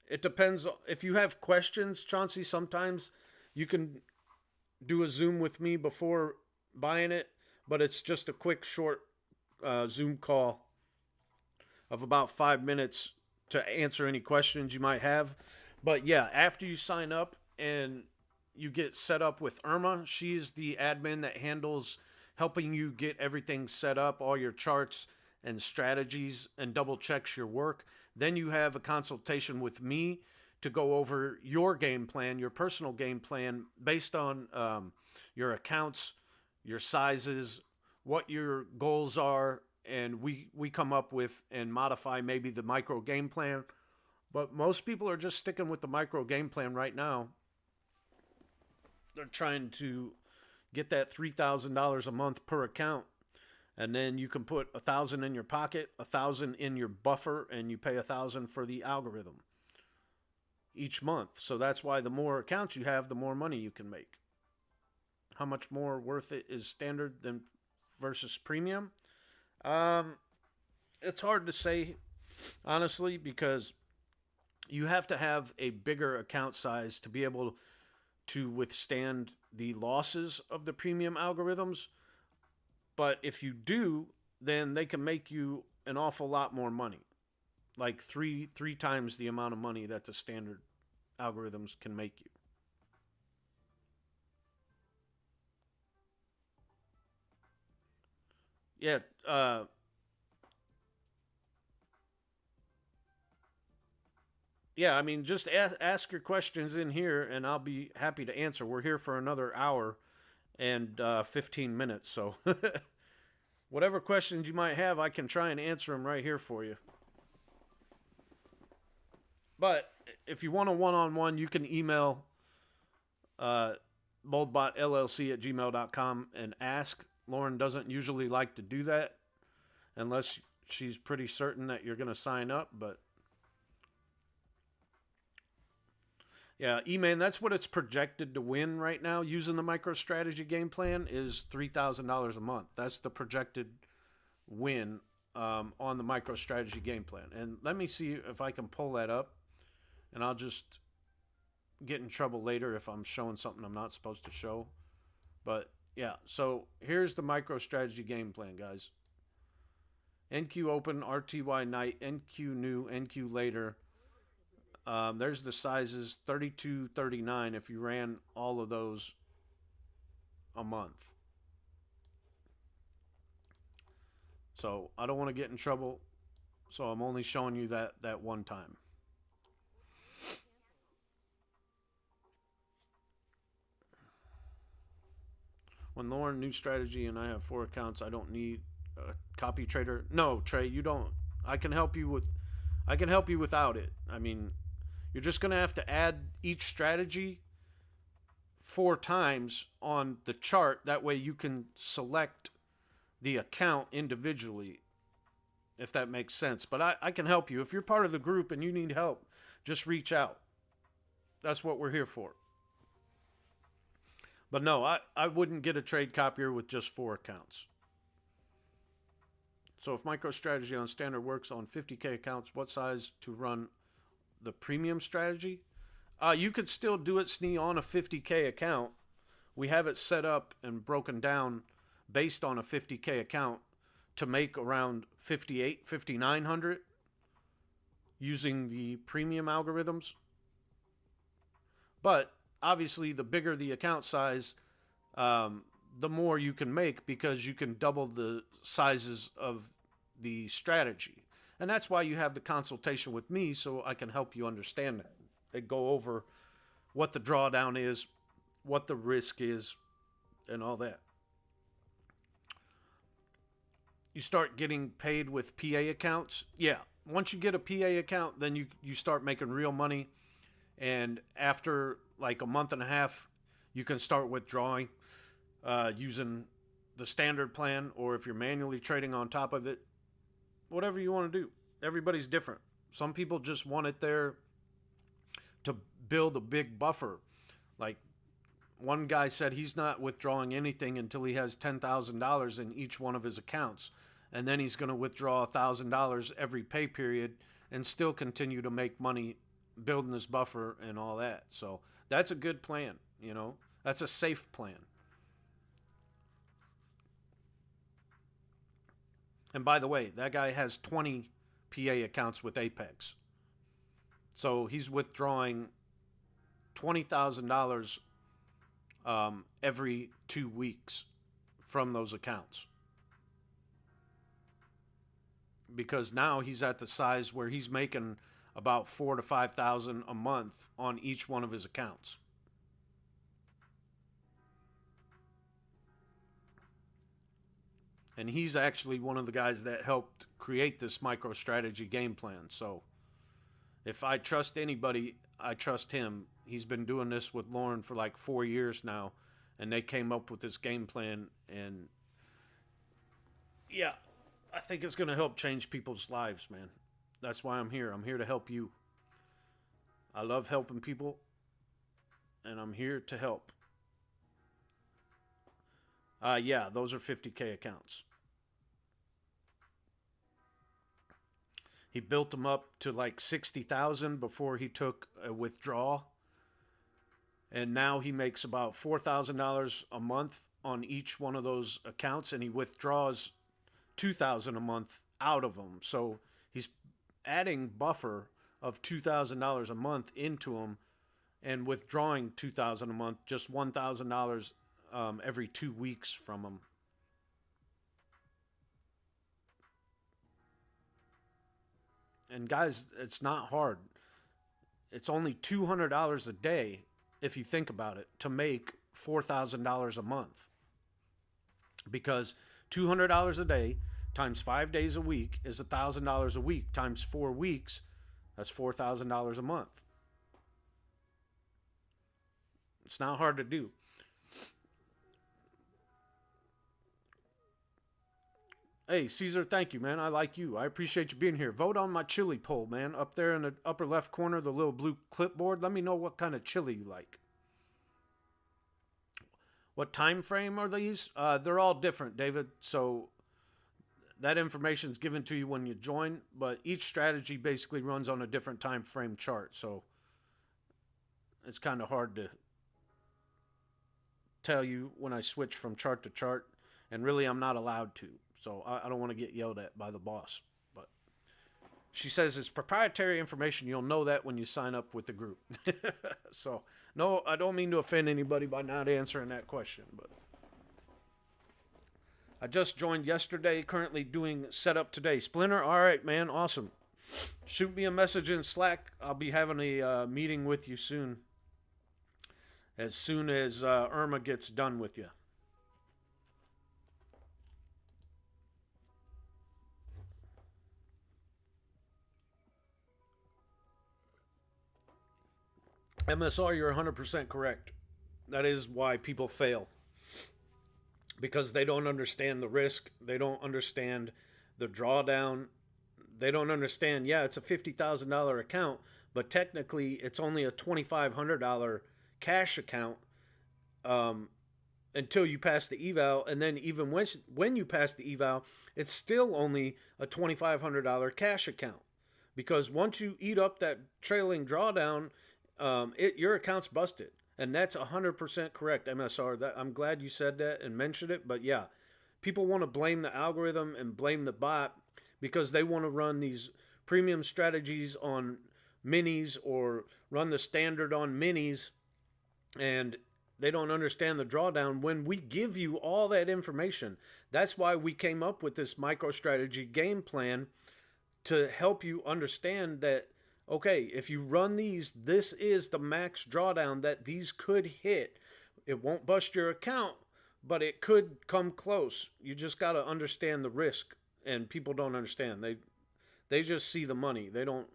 A: It depends. If you have questions, Chauncey, sometimes you can do a Zoom with me before buying it, but it's just a quick, short Zoom call of about 5 minutes to answer any questions you might have. But yeah, after you sign up and you get set up with Irma, she's the admin that handles helping you get everything set up, all your charts and strategies, and double checks your work. Then you have a consultation with me to go over your game plan, your personal game plan, based on your accounts, your sizes, what your goals are, and we come up with and modify maybe the micro game plan. But most people are just sticking with the micro game plan right now. They're trying to get that $3,000 a month per account, and then you can put 1,000 in your pocket, 1,000 in your buffer, and you pay 1,000 for the algorithm each month. So that's why the more accounts you have, the more money you can make. How much more worth it is standard than versus premium? It's hard to say, honestly, because you have to have a bigger account size to be able to withstand the losses of the premium algorithms. But if you do, then they can make you an awful lot more money, like three times the amount of money that the standard algorithms can make you. Yeah, yeah. I mean, just ask your questions in here, and I'll be happy to answer. We're here for another hour and 15 minutes, so whatever questions you might have, I can try and answer them right here for you. But if you want a one-on-one, you can email uh, boldbotllc at gmail.com and ask. Lauren doesn't usually like to do that unless she's pretty certain that you're going to sign up. But yeah, E-Man, that's what it's projected to win right now using the MicroStrategy game plan is $3,000 a month. That's the projected win on the MicroStrategy game plan. And let me see if I can pull that up, and I'll just get in trouble later if I'm showing something I'm not supposed to show. But yeah, so here's the MicroStrategy game plan, guys. NQ open, RTY night, NQ new, NQ later. There's the sizes, 32, 39 if you ran all of those a month. So I don't want to get in trouble, so I'm only showing you that one time. When Lauren, new strategy, and I have 4 accounts, I don't need a copy trader. No, Trey, you don't. I can help you without it. I mean, you're just going to have to add each strategy 4 times on the chart. That way you can select the account individually, if that makes sense. But I can help you. If you're part of the group and you need help, just reach out. That's what we're here for. But no, I wouldn't get a trade copier with just 4 accounts. So if MicroStrategy on standard works on 50K accounts, what size to run the premium strategy? You could still do it, Snee, on a 50K account. We have it set up and broken down based on a 50K account to make around 58, 5,900 using the premium algorithms. But obviously, the bigger the account size, the more you can make because you can double the sizes of the strategy. And that's why you have the consultation with me, so I can help you understand that. And go over what the drawdown is, what the risk is, and all that. You start getting paid with PA accounts. Yeah, once you get a PA account, then you start making real money. And after like a month and a half, you can start withdrawing using the standard plan, or if you're manually trading on top of it, whatever you want to do. Everybody's different. Some people just want it there to build a big buffer, like One guy said he's not withdrawing anything until he has $10,000 in each one of his accounts, and then he's going to withdraw $1,000 every pay period and still continue to make money building his buffer and all that. So that's a good plan, you know. That's a safe plan. And by the way, that guy has 20 PA accounts with Apex. So he's withdrawing $20,000 every 2 weeks from those accounts. Because now he's at the size where he's making about $4,000 to $5,000 a month on each one of his accounts. And he's actually one of the guys that helped create this MicroStrategy game plan. So if I trust anybody, I trust him. He's been doing this with Lauren for like 4 years now, and they came up with this game plan. And yeah, I think it's going to help change people's lives, man. That's why I'm here. I'm here to help you. I love helping people, and I'm here to help. Yeah, those are 50K accounts. He built them up to like 60,000 before he took a withdrawal. And now he makes about $4,000 a month on each one of those accounts, and he withdraws $2,000 a month out of them. So he's adding buffer of $2,000 a month into them and withdrawing $2,000 a month, just $1,000 every 2 weeks from them. And guys, it's not hard. It's only $200 a day, if you think about it, to make $4,000 a month. Because $200 a day times 5 days a week is $1,000 a week times 4 weeks. That's $4,000 a month. It's not hard to do. Hey, Caesar, thank you, man. I like you. I appreciate you being here. Vote on my chili poll, man. Up there in the upper left corner, the little blue clipboard. Let me know what kind of chili you like. What time frame are these? They're all different, David. So that information is given to you when you join, but each strategy basically runs on a different time frame chart. So it's kind of hard to tell you when I switch from chart to chart, and really I'm not allowed to. So I don't want to get yelled at by the boss. But she says it's proprietary information. You'll know that when you sign up with the group. So, no, I don't mean to offend anybody by not answering that question. But I just joined yesterday, currently doing setup today. Splinter, all right, man, awesome. Shoot me a message in Slack. I'll be having a meeting with you soon as Irma gets done with you. MSR, you're 100% correct. That is why people fail. Because they don't understand the risk. They don't understand the drawdown. They don't understand, yeah, it's a $50,000 account, but technically it's only a $2,500 cash account until you pass the eval. And then even when you pass the eval, it's still only a $2,500 cash account. Because once you eat up that trailing drawdown, your account's busted. And that's 100% correct, MSR. I'm glad you said that and mentioned it. But yeah, people want to blame the algorithm and blame the bot because they want to run these premium strategies on minis or run the standard on minis, and they don't understand the drawdown when we give you all that information. That's why we came up with this MicroStrategy game plan to help you understand that, okay, if you run these, this is the max drawdown that these could hit. It won't bust your account, but it could come close. You just got to understand the risk, and people don't understand. They just see the money. They don't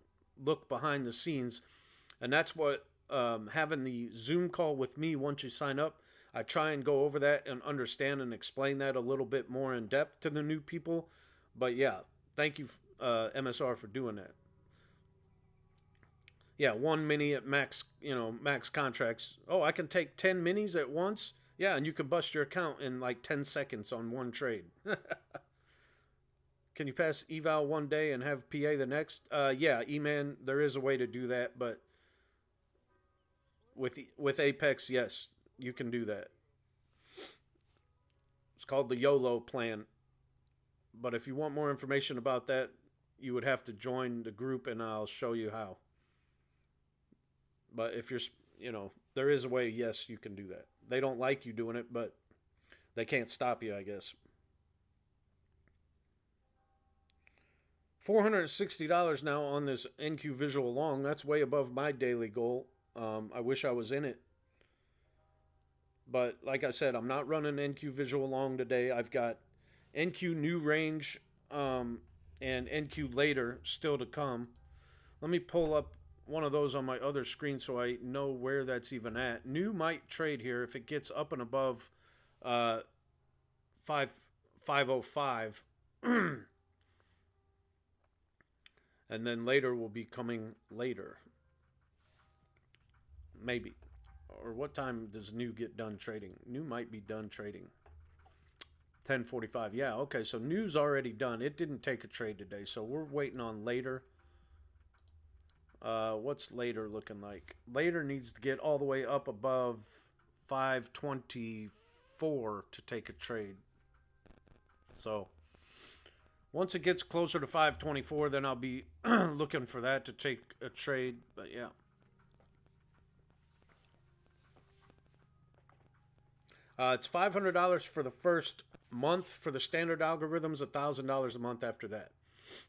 A: look behind the scenes, and that's what having the Zoom call with me once you sign up, I try and go over that and understand and explain that a little bit more in depth to the new people. But yeah, thank you, MSR, for doing that. Yeah, one mini at max, max contracts. Oh, I can take 10 minis at once? Yeah, and you can bust your account in like 10 seconds on one trade. Can you pass eval one day and have PA the next? Yeah, E-Man, there is a way to do that, but with Apex, yes, you can do that. It's called the YOLO plan. But if you want more information about that, you would have to join the group and I'll show you how. But if you're, there is a way, yes, you can do that. They don't like you doing it, but they can't stop you, I guess. $460 now on this NQ Visual Long. That's way above my daily goal. I wish I was in it. But like I said, I'm not running NQ Visual Long today. I've got NQ New Range and NQ Later still to come. Let me pull up one of those on my other screen so I know where that's even at. New might trade here if it gets up and above 505. And then later will be coming later. Maybe. Or what time does New get done trading? New might be done trading. 10:45. Yeah, okay. So New's already done. It didn't take a trade today. So we're waiting on later. What's later looking like? Later needs to get all the way up above 524 to take a trade. So once it gets closer to 524, then I'll be looking for that to take a trade. But yeah. It's $500 for the first month for the standard algorithms, $1,000 a month after that.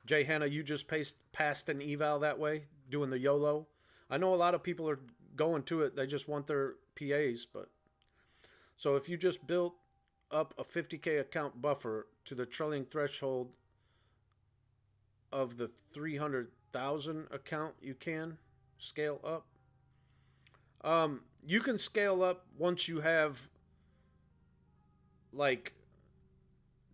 A: Jay Hanna, you just passed an eval that way, doing the YOLO. I know a lot of people are going to it. They just want their PAs. But so if you just built up a 50K account buffer to the trillion threshold of the 300,000 account, you can scale up. You can scale up once you have like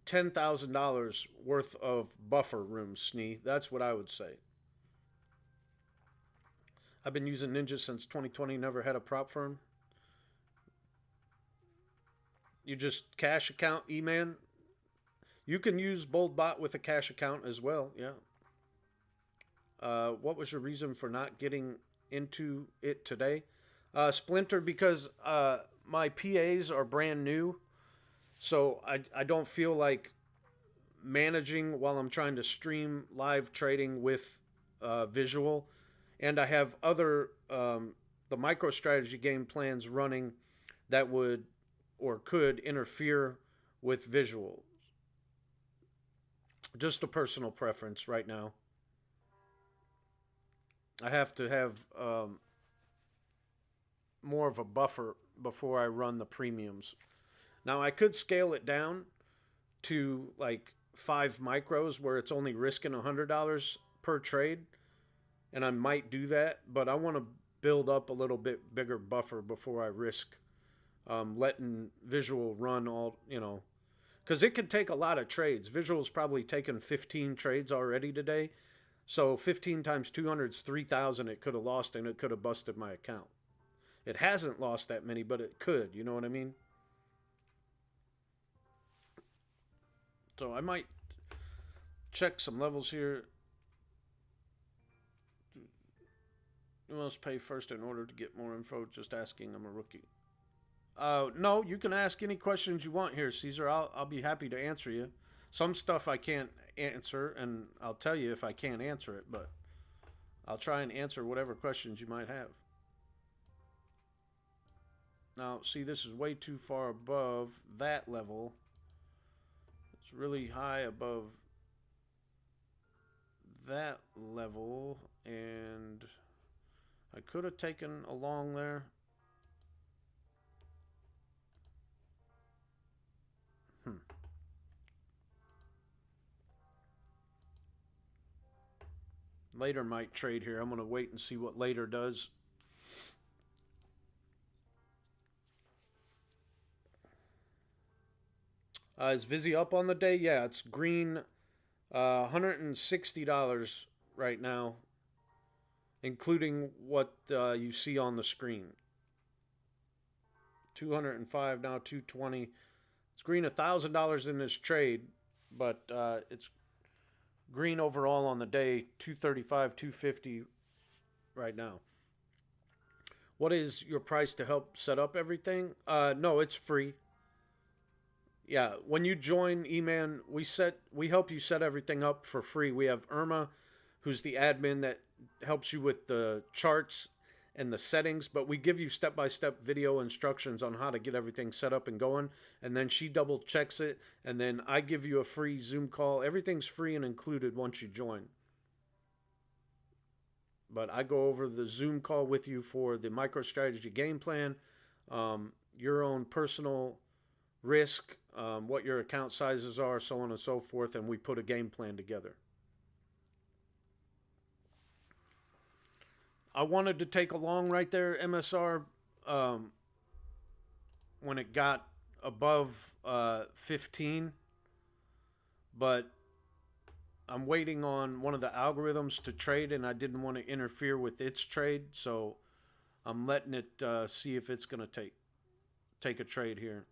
A: $10,000 worth of buffer room, Snee. That's what I would say. I've been using Ninja since 2020, never had a prop firm. You just cash account, E-Man. You can use BoldBot with a cash account as well, yeah. What was your reason for not getting into it today? Splinter, because my PAs are brand new. So I don't feel like managing while I'm trying to stream live trading with visual. And I have other, the MicroStrategy game plans running that would or could interfere with visual. Just a personal preference right now. I have to have more of a buffer before I run the premiums. Now, I could scale it down to like 5 micros where it's only risking $100 per trade. And I might do that, but I want to build up a little bit bigger buffer before I risk letting visual run all, because it could take a lot of trades. Visual's probably taken 15 trades already today. So 15 times 200 is 3,000 it could have lost, and it could have busted my account. It hasn't lost that many, but it could. You know what I mean? So I might check some levels here. You must pay first in order to get more info. Just asking. I'm a rookie. No, you can ask any questions you want here, Caesar. I'll be happy to answer you. Some stuff I can't answer, and I'll tell you if I can't answer it, but I'll try and answer whatever questions you might have. Now, see, this is way too far above that level. It's really high above that level, and I could have taken a long there. Later might trade here. I'm going to wait and see what later does. Is Vizzy up on the day? Yeah, it's green. $160 right now. including what you see on the screen. 205 now, 220. It's green $1,000 in this trade, but it's green overall on the day, 235, 250 right now. What is your price to help set up everything? No, it's free. Yeah, when you join eMan, we help you set everything up for free. We have Irma, who's the admin that helps you with the charts and the settings, but we give you step-by-step video instructions on how to get everything set up and going, and then she double checks it, and then I give you a free Zoom call. Everything's free and included once you join. But I go over the Zoom call with you for the MicroStrategy game plan, your own personal risk, what your account sizes are, so on and so forth, and we put a game plan together. I wanted to take along right there MSR when it got above 15, but I'm waiting on one of the algorithms to trade, and I didn't want to interfere with its trade, so I'm letting it see if it's going to take a trade here.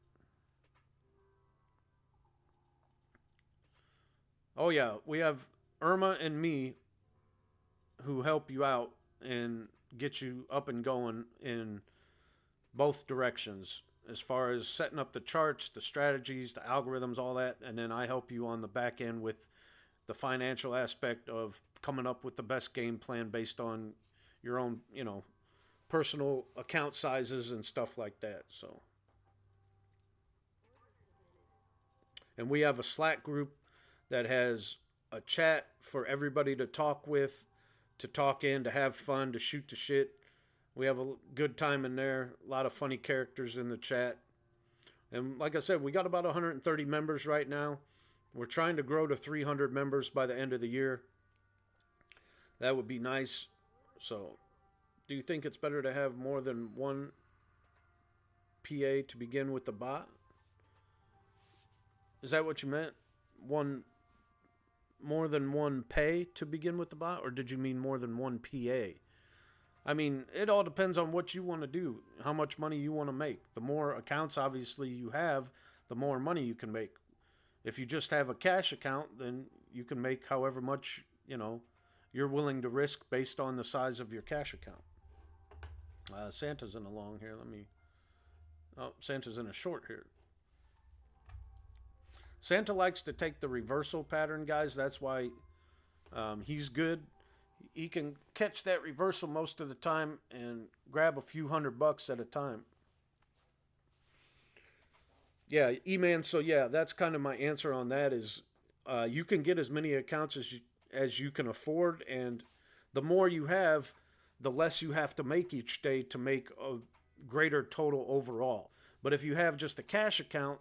A: Oh yeah, we have Irma and me who help you out and get you up and going in both directions as far as setting up the charts, the strategies, the algorithms, all that, and then I help you on the back end with the financial aspect of coming up with the best game plan based on your own, personal account sizes and stuff like that. So, and we have a Slack group that has a chat for everybody to talk with, to talk in, to have fun, to shoot the shit. We have a good time in there. A lot of funny characters in the chat. And like I said, we got about 130 members right now. We're trying to grow to 300 members by the end of the year. That would be nice. So, do you think it's better to have more than one PA to begin with the bot? Is that what you meant? More than one pay to begin with the bot? Or did you mean more than one PA? I mean, it all depends on what you want to do, how much money you want to make. The more accounts, obviously, you have, the more money you can make. If you just have a cash account, then you can make however much, you're willing to risk based on the size of your cash account. Santa's in a long here. Santa's in a short here. Santa likes to take the reversal pattern, guys. That's why he's good. He can catch that reversal most of the time and grab a few $100 at a time. Yeah, E-Man, so yeah, that's kind of my answer on that is you can get as many accounts as you can afford, and the more you have, the less you have to make each day to make a greater total overall. But if you have just a cash account,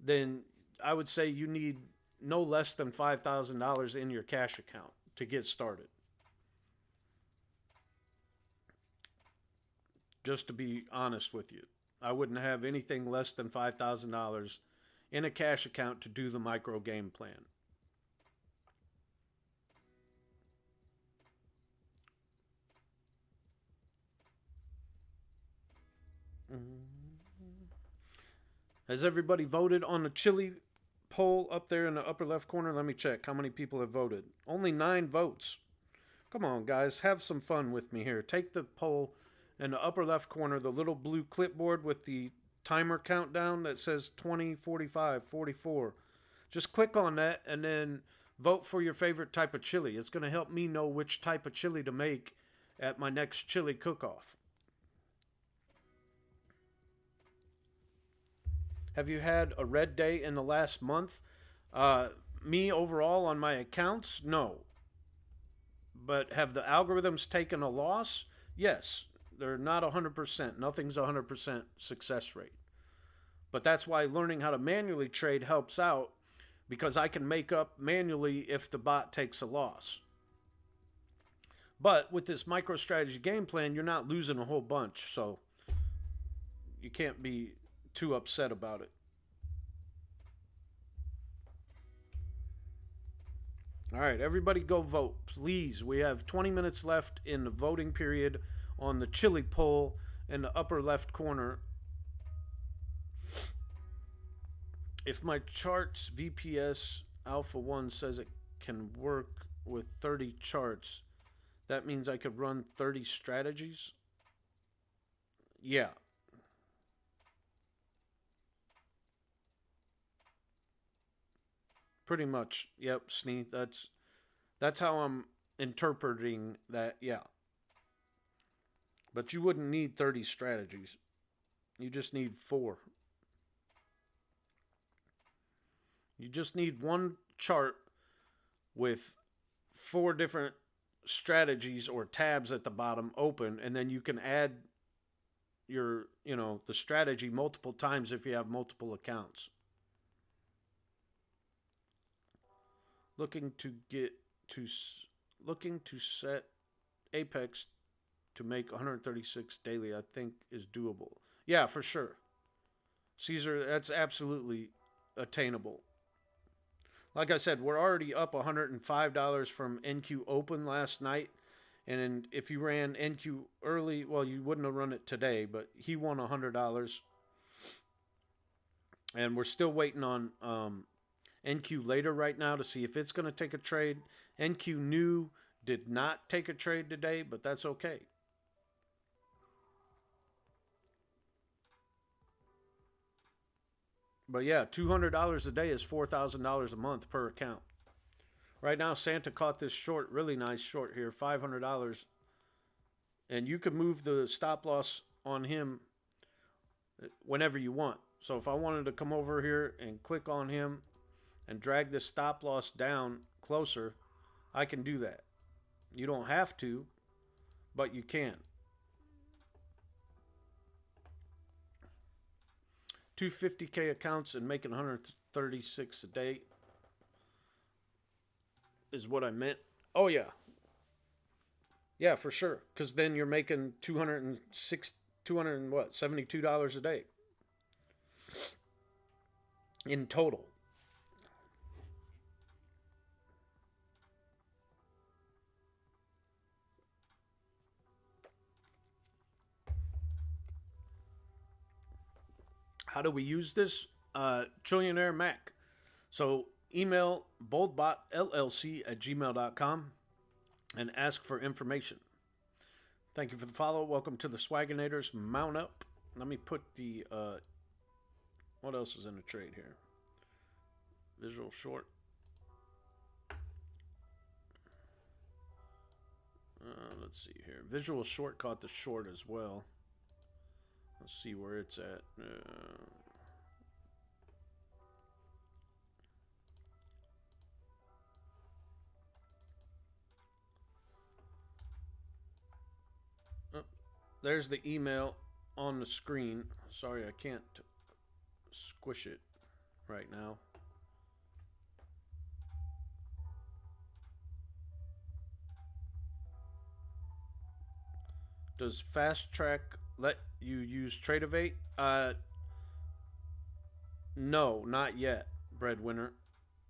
A: then I would say you need no less than $5,000 in your cash account to get started. Just to be honest with you. I wouldn't have anything less than $5,000 in a cash account to do the micro game plan. Has everybody voted on the chili poll up there in the upper left corner? Let me check how many people have voted. Only 9 votes. Come on, guys. Have some fun with me here. Take the poll in the upper left corner, the little blue clipboard with the timer countdown that says 20, 45, 44. Just click on that and then vote for your favorite type of chili. It's going to help me know which type of chili to make at my next chili cook-off. Have you had a red day in the last month? Me overall on my accounts? No. But have the algorithms taken a loss? Yes. They're not 100%. Nothing's 100% success rate. But that's why learning how to manually trade helps out, because I can make up manually if the bot takes a loss. But with this MicroStrategy game plan, you're not losing a whole bunch, so you can't be too upset about it. All right, everybody go vote, please. We have 20 minutes left in the voting period on the chili poll in the upper left corner. If my charts VPS Alpha 1 says it can work with 30 charts, that means I could run 30 strategies? Yeah. Pretty much. Yep, Snee. That's how I'm interpreting that. Yeah. But you wouldn't need 30 strategies. You just need 4. You just need one chart with 4 different strategies or tabs at the bottom open, and then you can add your, the strategy multiple times if you have multiple accounts. Looking to set Apex to make 136 daily, I think is doable. Yeah, for sure. Caesar, that's absolutely attainable. Like I said, we're already up $105 from NQ Open last night. And if you ran NQ early, well, you wouldn't have run it today, but he won $100. And we're still waiting on NQ later right now to see if it's going to take a trade. NQ new did not take a trade today, but that's okay. But yeah, $200 a day is $4,000 a month per account. Right now, Santa caught this short, really nice short here, $500. And you can move the stop loss on him whenever you want. So if I wanted to come over here and click on him and drag this stop loss down closer, I can do that. You don't have to, but you can. 250K accounts and making 136 a day is what I meant. Oh yeah. Yeah, for sure. Because then you're making $72 a day in total. How do we use this? Trillionaire Mac. So email boldbotllc@gmail.com and ask for information. Thank you for the follow. Welcome to the Swaginators. Mount up. Let me put the... what else is in the trade here? Visual short. Let's see here. Visual short caught the short as well. Let's see where it's at. There's the email on the screen. Sorry, I can't squish it right now. Does Fast Track let you use Tradeovate? No, not yet, Breadwinner.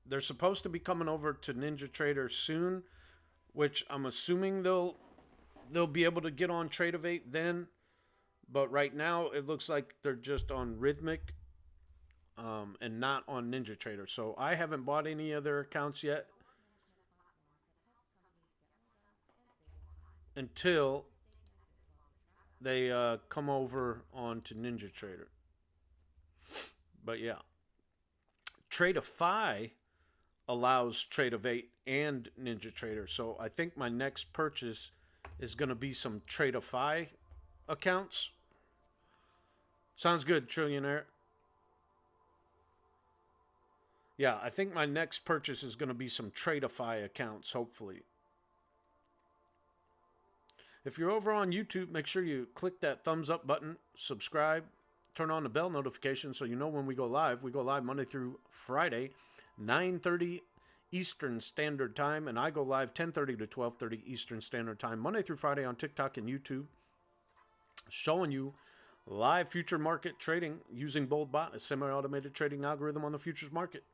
A: They're supposed to be coming over to NinjaTrader soon, which I'm assuming they'll be able to get on Tradeovate then. But right now, it looks like they're just on Rhythmic and not on NinjaTrader. So I haven't bought any of their accounts yet until they come over onto NinjaTrader. But yeah, Tradeify allows Tradeovate and NinjaTrader. So I think my next purchase is going to be some Tradeify accounts. Sounds good, Trillionaire. Yeah, I think my next purchase is going to be some Tradeify accounts, hopefully. If you're over on YouTube, make sure you click that thumbs up button, subscribe, turn on the bell notification so you know when we go live. We go live Monday through Friday, 9:30 Eastern Standard Time, and I go live 10:30 to 12:30 Eastern Standard Time, Monday through Friday on TikTok and YouTube, showing you live future market trading using BoldBot, a semi-automated trading algorithm on the futures market.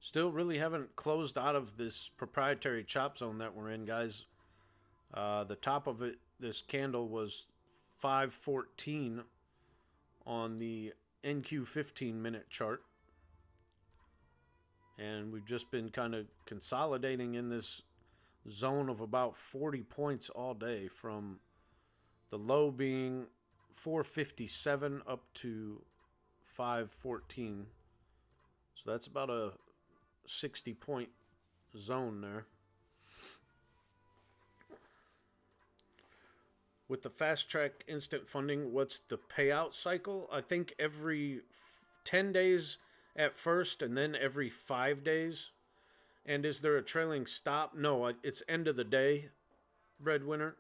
A: Still really haven't closed out of this proprietary chop zone that we're in, guys. The top of it, this candle was 514 on the NQ 15-minute chart. And we've just been kind of consolidating in this zone of about 40 points all day, from the low being 457 up to 514. So that's about a 60-point zone there. With the fast track instant funding, what's the payout cycle? I think every 10 days at first, and then every 5 days. And is there a trailing stop? No, it's end of the day, breadwinner.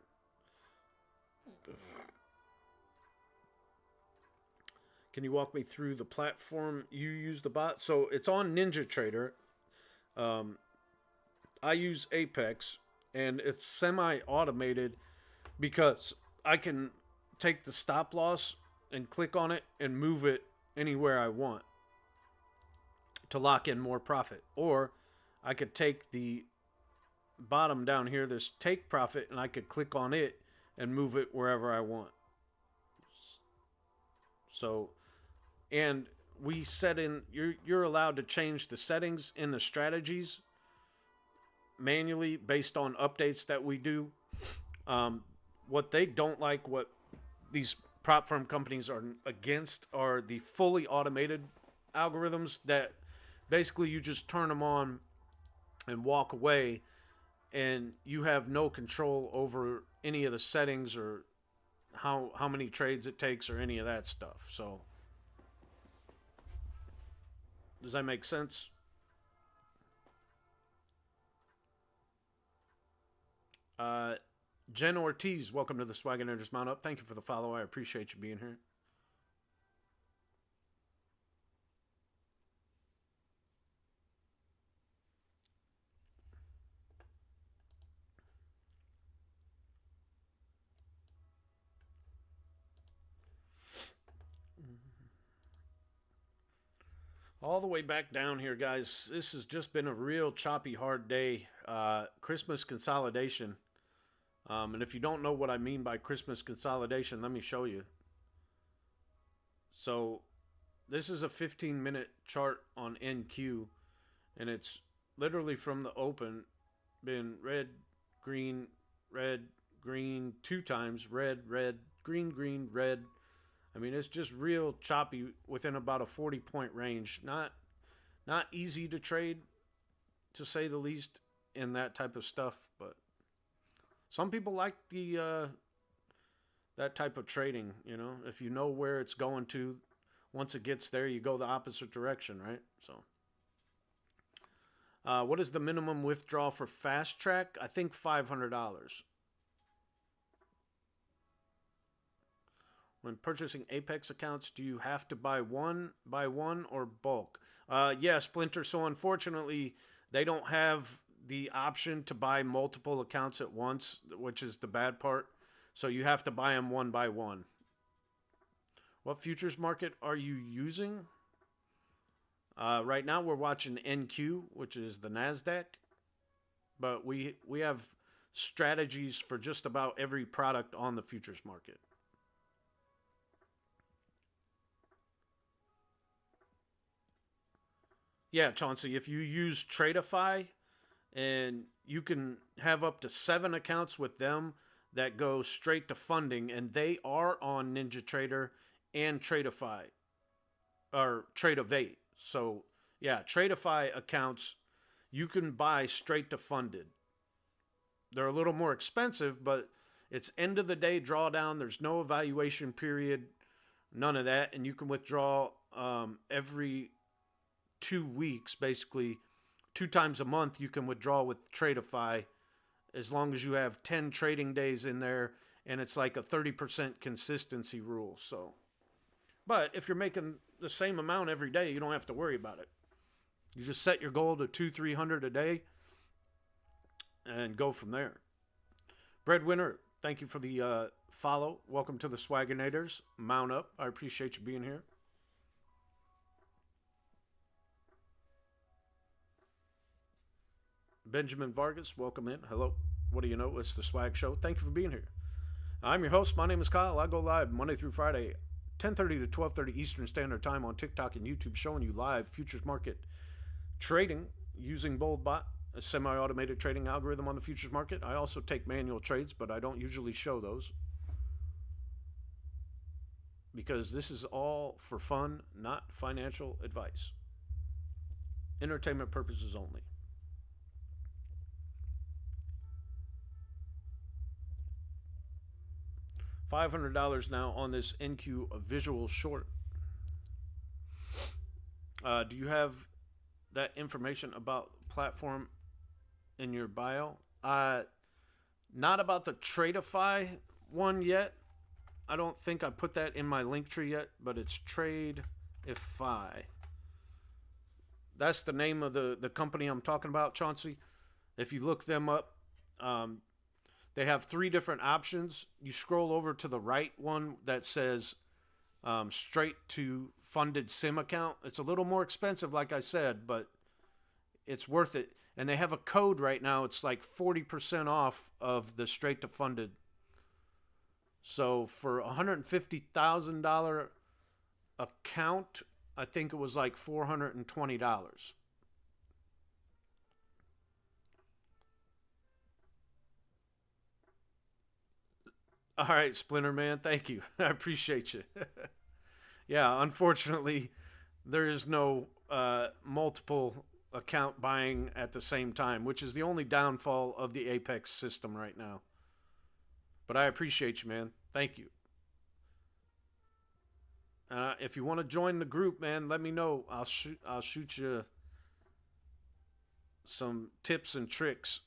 A: Can you walk me through the platform you use the bot? So it's on NinjaTrader. I use Apex, and it's semi-automated because I can take the stop loss and click on it and move it anywhere I want to lock in more profit. Or I could take the bottom down here, this take profit, and I could click on it and move it wherever I want. So, and we set in, you're allowed to change the settings in the strategies manually based on updates that we do. What they don't like, what these prop firm companies are against, are the fully automated algorithms that basically you just turn them on and walk away, and you have no control over any of the settings or how many trades it takes or any of that stuff. So does that make sense? Jen Ortiz, welcome to the Swagonators Mount Up. Thank you for the follow. I appreciate you being here. All the way back down here, guys. This has just been a real choppy, hard day. Christmas consolidation. And if you don't know what I mean by Christmas consolidation, let me show you. So this is a 15-minute chart on NQ, and it's literally from the open been red, green, 2 times, red, green, red. I mean, it's just real choppy within about a 40-point range. Not easy to trade, to say the least, in that type of stuff, but some people like the that type of trading, you know. If you know where it's going to, once it gets there, you go the opposite direction, right? So what is the minimum withdrawal for fast track? I think $500. When purchasing Apex accounts, do you have to buy one or bulk? Yeah, Splinter. So unfortunately, they don't have the option to buy multiple accounts at once, which is the bad part. So you have to buy them one by one. What futures market are you using? Right now we're watching NQ, which is the NASDAQ. But we have strategies for just about every product on the futures market. Yeah, Chauncey, if you use Tradeify, and you can have up to 7 accounts with them that go straight to funding, and they are on NinjaTrader and Tradeify, or Tradeivate. So yeah, Tradeify accounts you can buy straight to funded. They're a little more expensive, but it's end of the day drawdown. There's no evaluation period, none of that, and you can withdraw every 2 weeks, basically 2 times a month. You can withdraw with Tradeify as long as you have 10 trading days in there, and it's like a 30% consistency rule. So, but if you're making the same amount every day, you don't have to worry about it. You just set your goal to 200-300 a day and go from there. Breadwinner, thank you for the follow. Welcome to the Swagonators. Mount up. I appreciate you being here. Benjamin Vargas, welcome in. Hello. What do you know? It's the Swag Show. Thank you for being here. I'm your host. My name is Kyle. I go live Monday through Friday, 10:30 to 12:30 Eastern Standard Time on TikTok and YouTube, showing you live futures market trading using BoldBot, a semi-automated trading algorithm on the futures market. I also take manual trades, but I don't usually show those because this is all for fun, not financial advice. Entertainment purposes only. $500 now on this NQ visual short. Do you have that information about platform in your bio? Not about the Tradeify one yet. I don't think I put that in my link tree yet, but it's Tradeify. That's the name of the company I'm talking about, Chauncey. If you look them up, they have 3 different options. You scroll over to the right one that says straight to funded SIM account. It's a little more expensive, like I said, but it's worth it. And they have a code right now. It's like 40% off of the straight to funded. So for a $150,000 account, I think it was like $420. All right, Splinter Man, thank you. I appreciate you. Yeah, unfortunately, there is no multiple account buying at the same time, which is the only downfall of the Apex system right now. But I appreciate you, man. Thank you. If you want to join the group, man, let me know. I'll shoot you some tips and tricks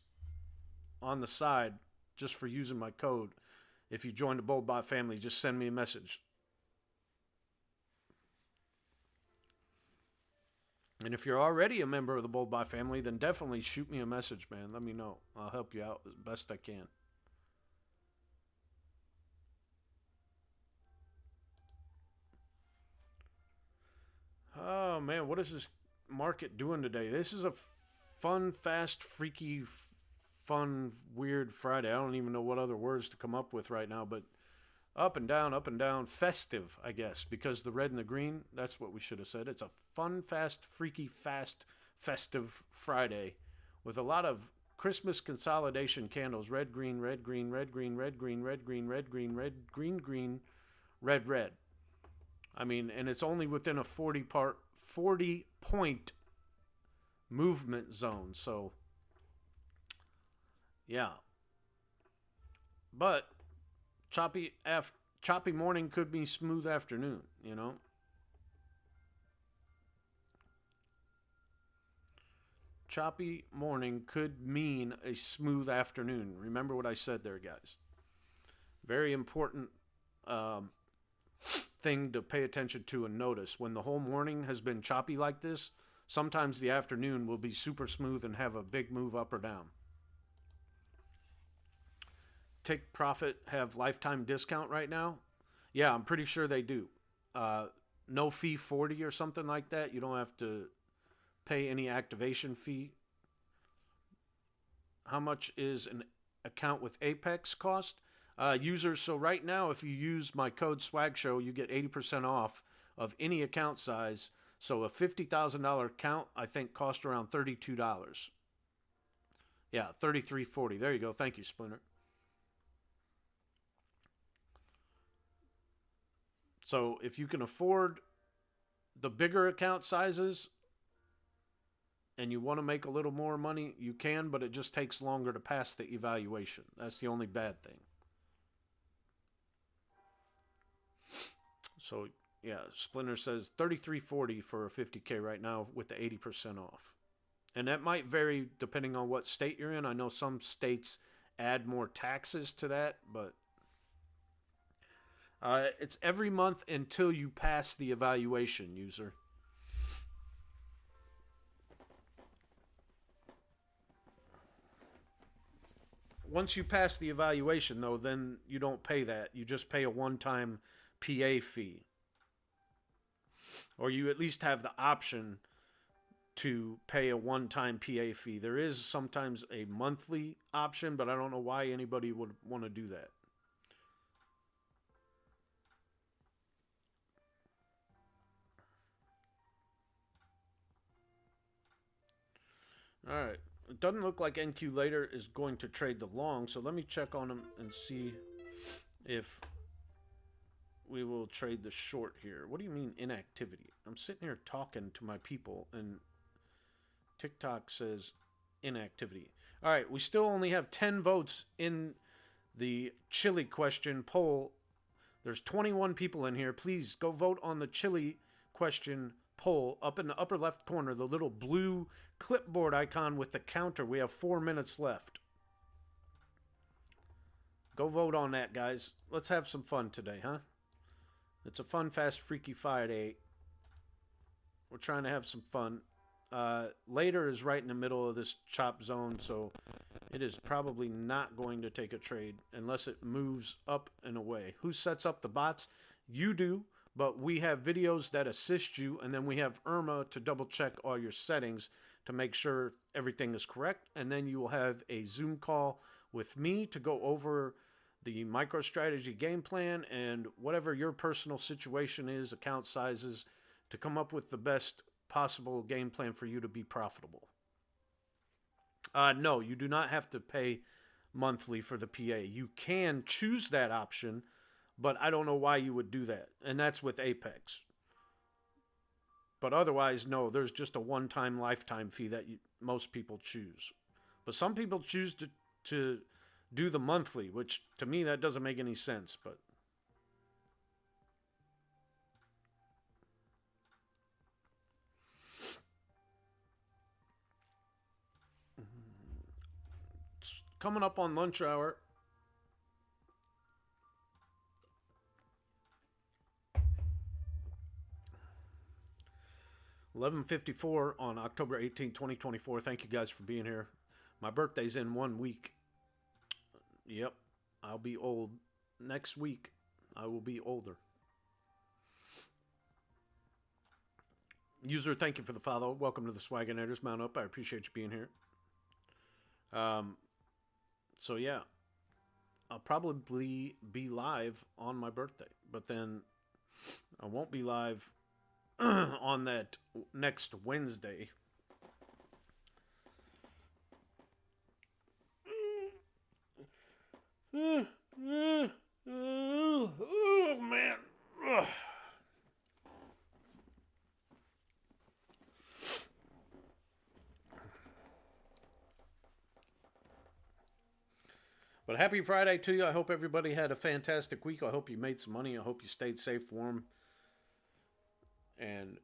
A: on the side just for using my code. If you join the BoldBot family, just send me a message. And if you're already a member of the BoldBot family, then definitely shoot me a message, man. Let me know. I'll help you out as best I can. Oh, man, what is this market doing today? This is a fun, fast, freaky, fun, weird Friday. I don't even know what other words to come up with right now, but up and down, festive, I guess, because the red and the green, that's what we should have said. It's a fun, fast, freaky, fast, festive Friday with a lot of Christmas consolidation candles. Red, green, red, green, red, green, red, green, red, green, red, green, red, green, green, red, red. I mean, and it's only within a 40 point movement zone. So, yeah. But choppy morning could be smooth afternoon, you know? Choppy morning could mean a smooth afternoon. Remember what I said there, guys. Very important thing to pay attention to and notice. When the whole morning has been choppy like this, sometimes the afternoon will be super smooth and have a big move up or down. Take Profit have lifetime discount right now? Yeah, I'm pretty sure they do. No fee 40 or something like that. You don't have to pay any activation fee. How much is an account with Apex cost? Users, so right now, if you use my code SWAGSHOW, you get 80% off of any account size. So a $50,000 account, I think, cost around $32. Yeah, $33.40. There you go. Thank you, Splinter. So if you can afford the bigger account sizes and you want to make a little more money, you can, but it just takes longer to pass the evaluation. That's the only bad thing. So, yeah, Splinter says $33.40 for a 50K right now with the 80% off. And that might vary depending on what state you're in. I know some states add more taxes to that, but it's every month until you pass the evaluation, user. Once you pass the evaluation, though, then you don't pay that. You just pay a one-time PA fee. Or you at least have the option to pay a one-time PA fee. There is sometimes a monthly option, but I don't know why anybody would want to do that. All right. It doesn't look like NQ later is going to trade the long, so let me check on him and see if we will trade the short here. What do you mean inactivity? I'm sitting here talking to my people, and TickTok says inactivity. All right, we still only have 10 votes in the chili question poll. There's 21 people in here. Please go vote on the chili question poll up in the upper left corner, the little blue clipboard icon with the counter. We have 4 minutes left. Go vote on that, guys. Let's have some fun today, huh? It's a fun, fast, freaky Friday. We're trying to have some fun. Later is right in the middle of this chop zone, so it is probably not going to take a trade unless it moves up and away. Who sets up the bots? You do, but we have videos that assist you, and then we have Irma to double check all your settings to make sure everything is correct, and then you will have a Zoom call with me to go over the MicroStrategy game plan and whatever your personal situation is, account sizes, to come up with the best possible game plan for you to be profitable. No, you do not have to pay monthly for the PA. You can choose that option, but I don't know why you would do that. And that's with Apex. But otherwise, no, there's just a one-time lifetime fee that most people choose. But some people choose to do the monthly, which to me that doesn't make any sense. But it's coming up on lunch hour. $11:54 on October 18, 2024. Thank you guys for being here. My birthday's in 1 week. Yep, I'll be old. Next week, I will be older. User, thank you for the follow. Welcome to the Swagonators. Mount up. I appreciate you being here. So, yeah, I'll probably be live on my birthday, but then I won't be live on that next Wednesday. Oh, man. Ugh. But happy Friday to you. I hope everybody had a fantastic week. I hope you made some money. I hope you stayed safe, warm, and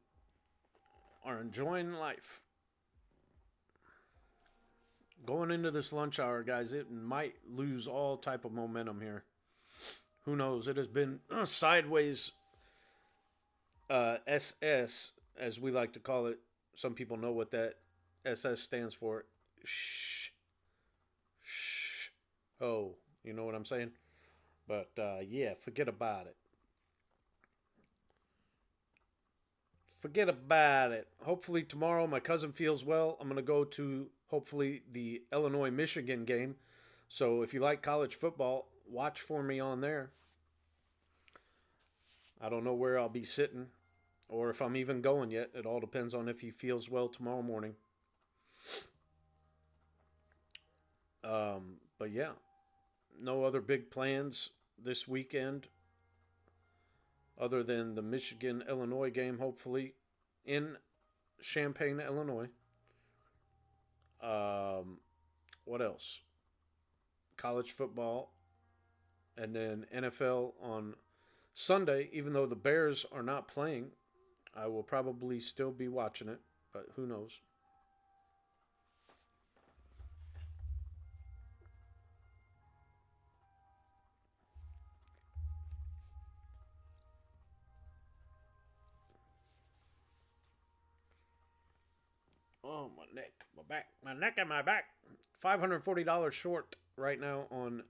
A: are enjoying life. Going into this lunch hour, guys, it might lose all type of momentum here. Who knows? It has been sideways SS, as we like to call it. Some people know what that SS stands for. Shh. Shh. Oh, you know what I'm saying? But, yeah, forget about it. Forget about it. Hopefully tomorrow my cousin feels well. I'm going to go to, hopefully, the Illinois-Michigan game. So if you like college football, watch for me on there. I don't know where I'll be sitting or if I'm even going yet. It all depends on if he feels well tomorrow morning. But yeah, no other big plans this weekend other than the Michigan-Illinois game, hopefully, in Champaign, Illinois. What else? College football, and then NFL on Sunday. Even though the Bears are not playing, I will probably still be watching it, but who knows? Oh, my neck, my back, my neck and my back. $540 short right now on,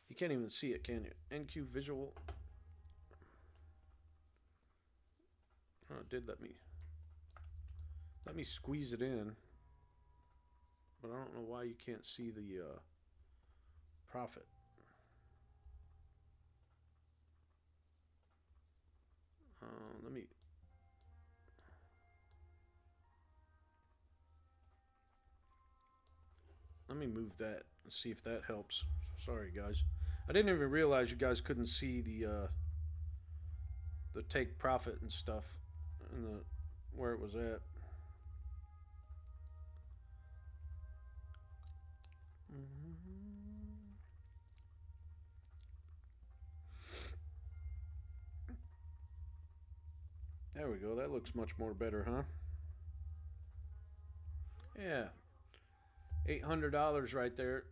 A: you can't even see it, can you? NQ Visual. Oh, it did let me. Let me squeeze it in. But I don't know why you can't see the profit. Let me move that and see if that helps. Sorry, guys. I didn't even realize you guys couldn't see the take profit and stuff and the where it was at. There we go. That looks much more better, huh? Yeah, $800 right there.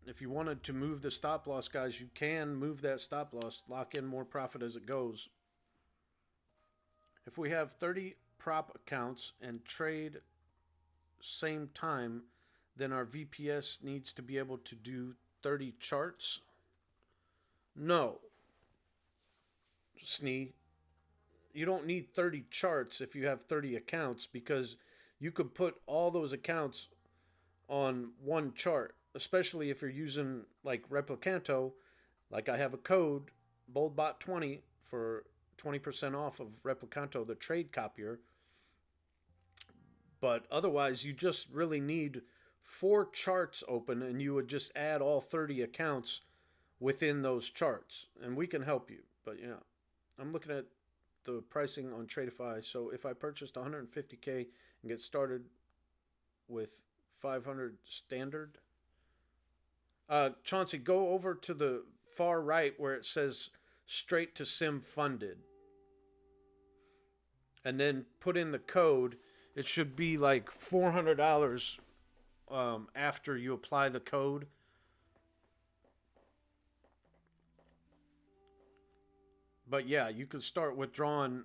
A: If you wanted to move the stop loss, guys, you can move that stop loss, lock in more profit as it goes. If we have 30 prop accounts and trade same time, then our VPS needs to be able to do 30 charts. No, Snee, you don't need 30 charts if you have 30 accounts, because you could put all those accounts on one chart, especially if you're using like Replicanto. Like I have a code, BoldBot20, for 20% off of Replicanto, the trade copier. But otherwise, you just really need 4 charts open, and you would just add all 30 accounts within those charts, and we can help you. But yeah, I'm looking at the pricing on Tradeify. So if I purchased 150K and get started with 500 standard, Chauncey, go over to the far right where it says straight to sim funded, and then put in the code. It should be like $400 after you apply the code. But yeah, you could start withdrawing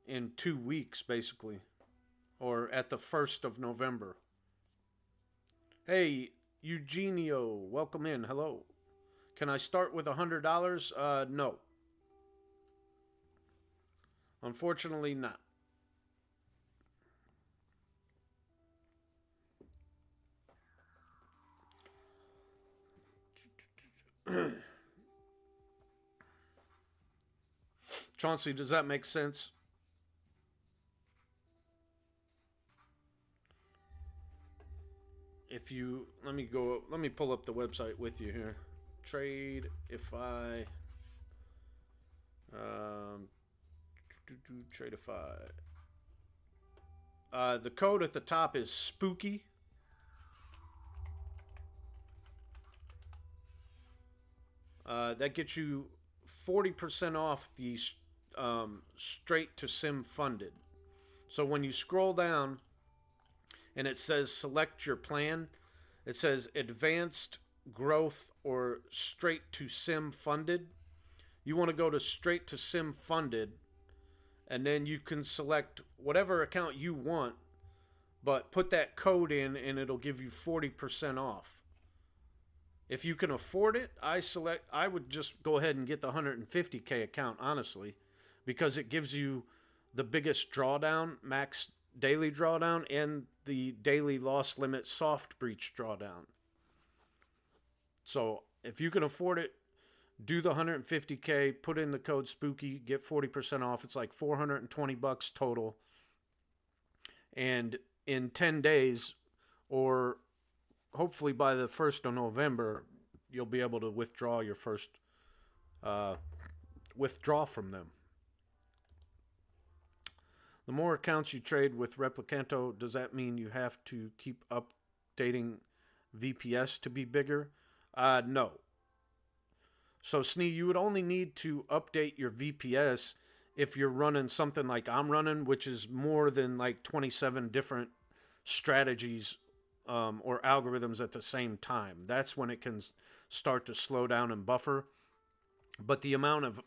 A: in 2 weeks, basically, or at the 1st of November. Hey, Eugenio, welcome in. Hello. Can I start with $100? No. Unfortunately, not. Chauncey, does that make sense? If you let me pull up the website with you here. Tradeify. Tradeify. The code at the top is spooky. That gets you 40% off the straight to sim funded. So when you scroll down and it says select your plan, it says advanced growth or straight to sim funded. You want to go to straight to sim funded, and then you can select whatever account you want, but put that code in and it'll give you 40% off. If you can afford it, I would just go ahead and get the 150K account, honestly, because it gives you the biggest drawdown, max daily drawdown, and the daily loss limit soft breach drawdown. So if you can afford it, do the 150K, put in the code spooky, get 40% off. It's like $420 total. And in 10 days, or hopefully by the 1st of November, you'll be able to withdraw your first withdraw from them. The more accounts you trade with Replicanto, does that mean you have to keep updating VPS to be bigger? No. So, Snee, you would only need to update your VPS if you're running something like I'm running, which is more than like 27 different strategies or algorithms at the same time. That's when it can start to slow down and buffer. But the amount of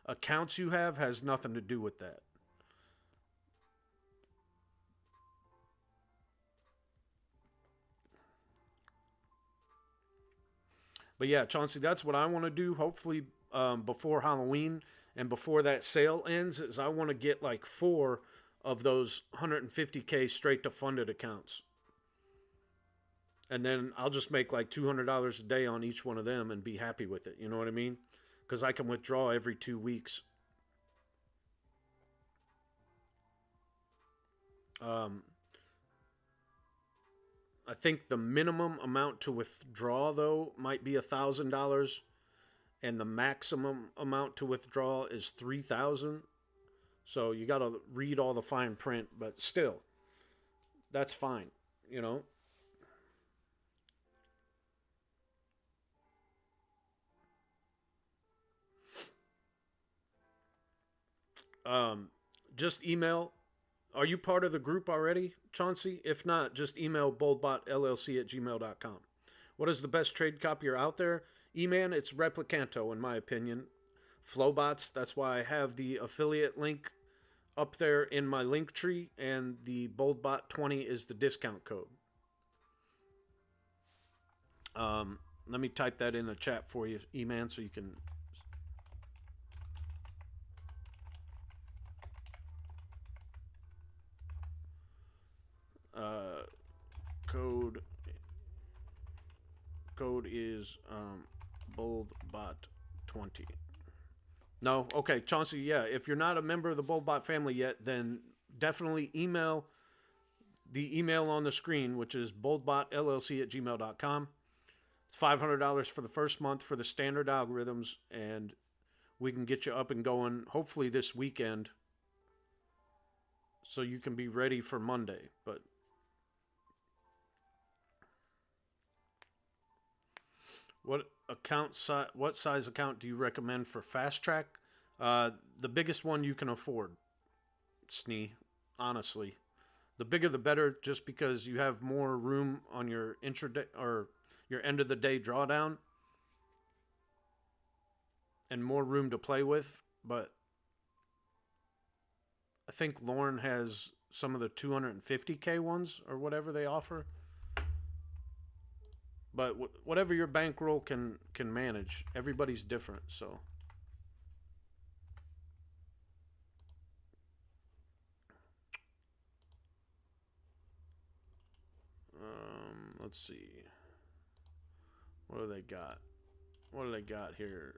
A: accounts you have has nothing to do with that. But yeah, Chauncey, that's what I want to do. Hopefully before Halloween and before that sale ends, is I want to get like 4 of those 150K straight to funded accounts. And then I'll just make like $200 a day on each one of them and be happy with it. You know what I mean? Because I can withdraw every 2 weeks. Um, I think the minimum amount to withdraw, though, might be $1,000, and the maximum amount to withdraw is 3,000. So you got to read all the fine print, but still, that's fine, you know. Um, just email. Are you part of the group already, Chauncey? If not, just email boldbotllc@gmail.com. What is the best trade copier out there? E-Man, it's Replicanto, in my opinion. Flowbots, that's why I have the affiliate link up there in my link tree, and the BoldBot20 is the discount code. Let me type that in the chat for you, E-Man, so you can. Uh, code is BoldBot20. No, okay, Chauncey. Yeah, if you're not a member of the BoldBot family yet, then definitely email the email on the screen, which is boldbotllc@gmail.com. It's $500 for the first month for the standard algorithms, and we can get you up and going hopefully this weekend so you can be ready for Monday. But what size account do you recommend for fast track? The biggest one you can afford, Snee, honestly. The bigger the better, just because you have more room on your intraday or your end of the day drawdown and more room to play with. But I think Lauren has some of the 250K ones or whatever they offer. But whatever your bankroll can manage, everybody's different. So let's see. What do they got? What do they got here?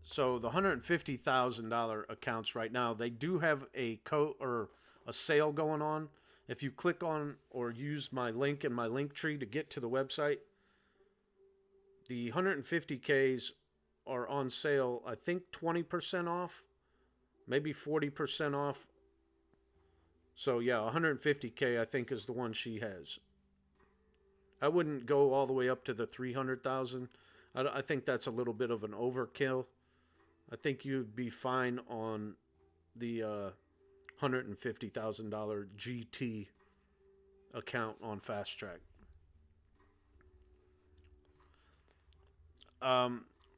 A: So the $150,000 accounts right now, they do have a code or a sale going on. If you click on or use my link in my link tree to get to the website, the 150Ks are on sale, I think 20% off, maybe 40% off. So yeah, 150K I think is the one she has. I wouldn't go all the way up to the 300,000. I think that's a little bit of an overkill. I think you'd be fine on the $150,000 GT account on Fast Track.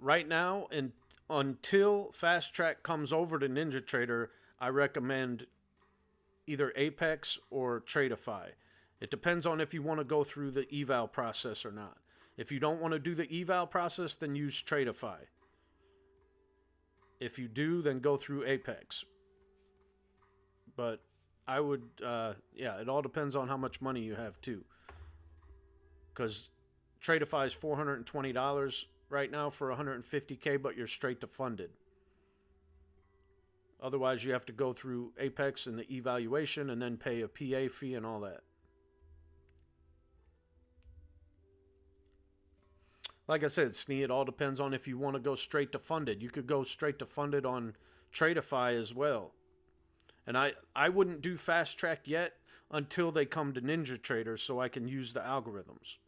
A: Right now, and until Fast Track comes over to NinjaTrader, I recommend either Apex or Tradeify. It depends on if you want to go through the eval process or not. If you don't want to do the eval process, then use Tradeify. If you do, then go through Apex. But I would, it all depends on how much money you have too. Because Tradeify is $420 right now for 150K, but you're straight to funded. Otherwise, you have to go through Apex and the evaluation and then pay a PA fee and all that. Like I said, Snee, it all depends on if you want to go straight to funded. You could go straight to funded on Tradeify as well. And I wouldn't do Fast Track yet until they come to NinjaTrader so I can use the algorithms.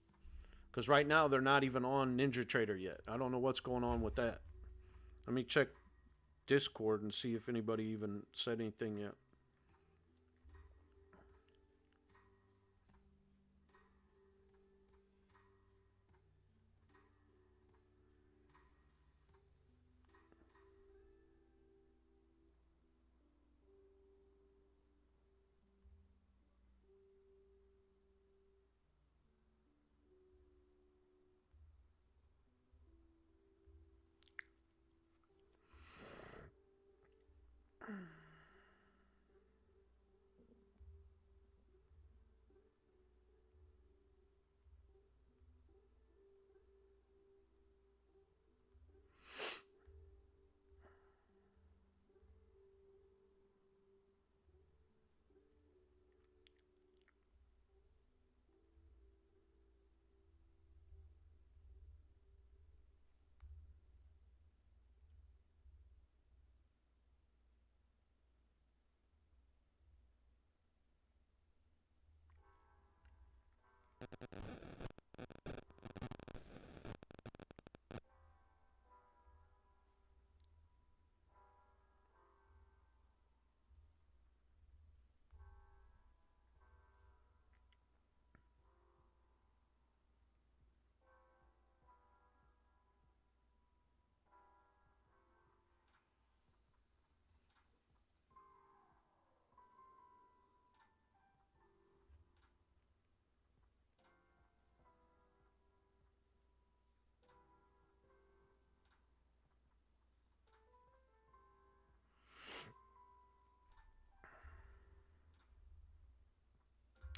A: Because right now they're not even on NinjaTrader yet. I don't know what's going on with that. Let me check Discord and see if anybody even said anything yet.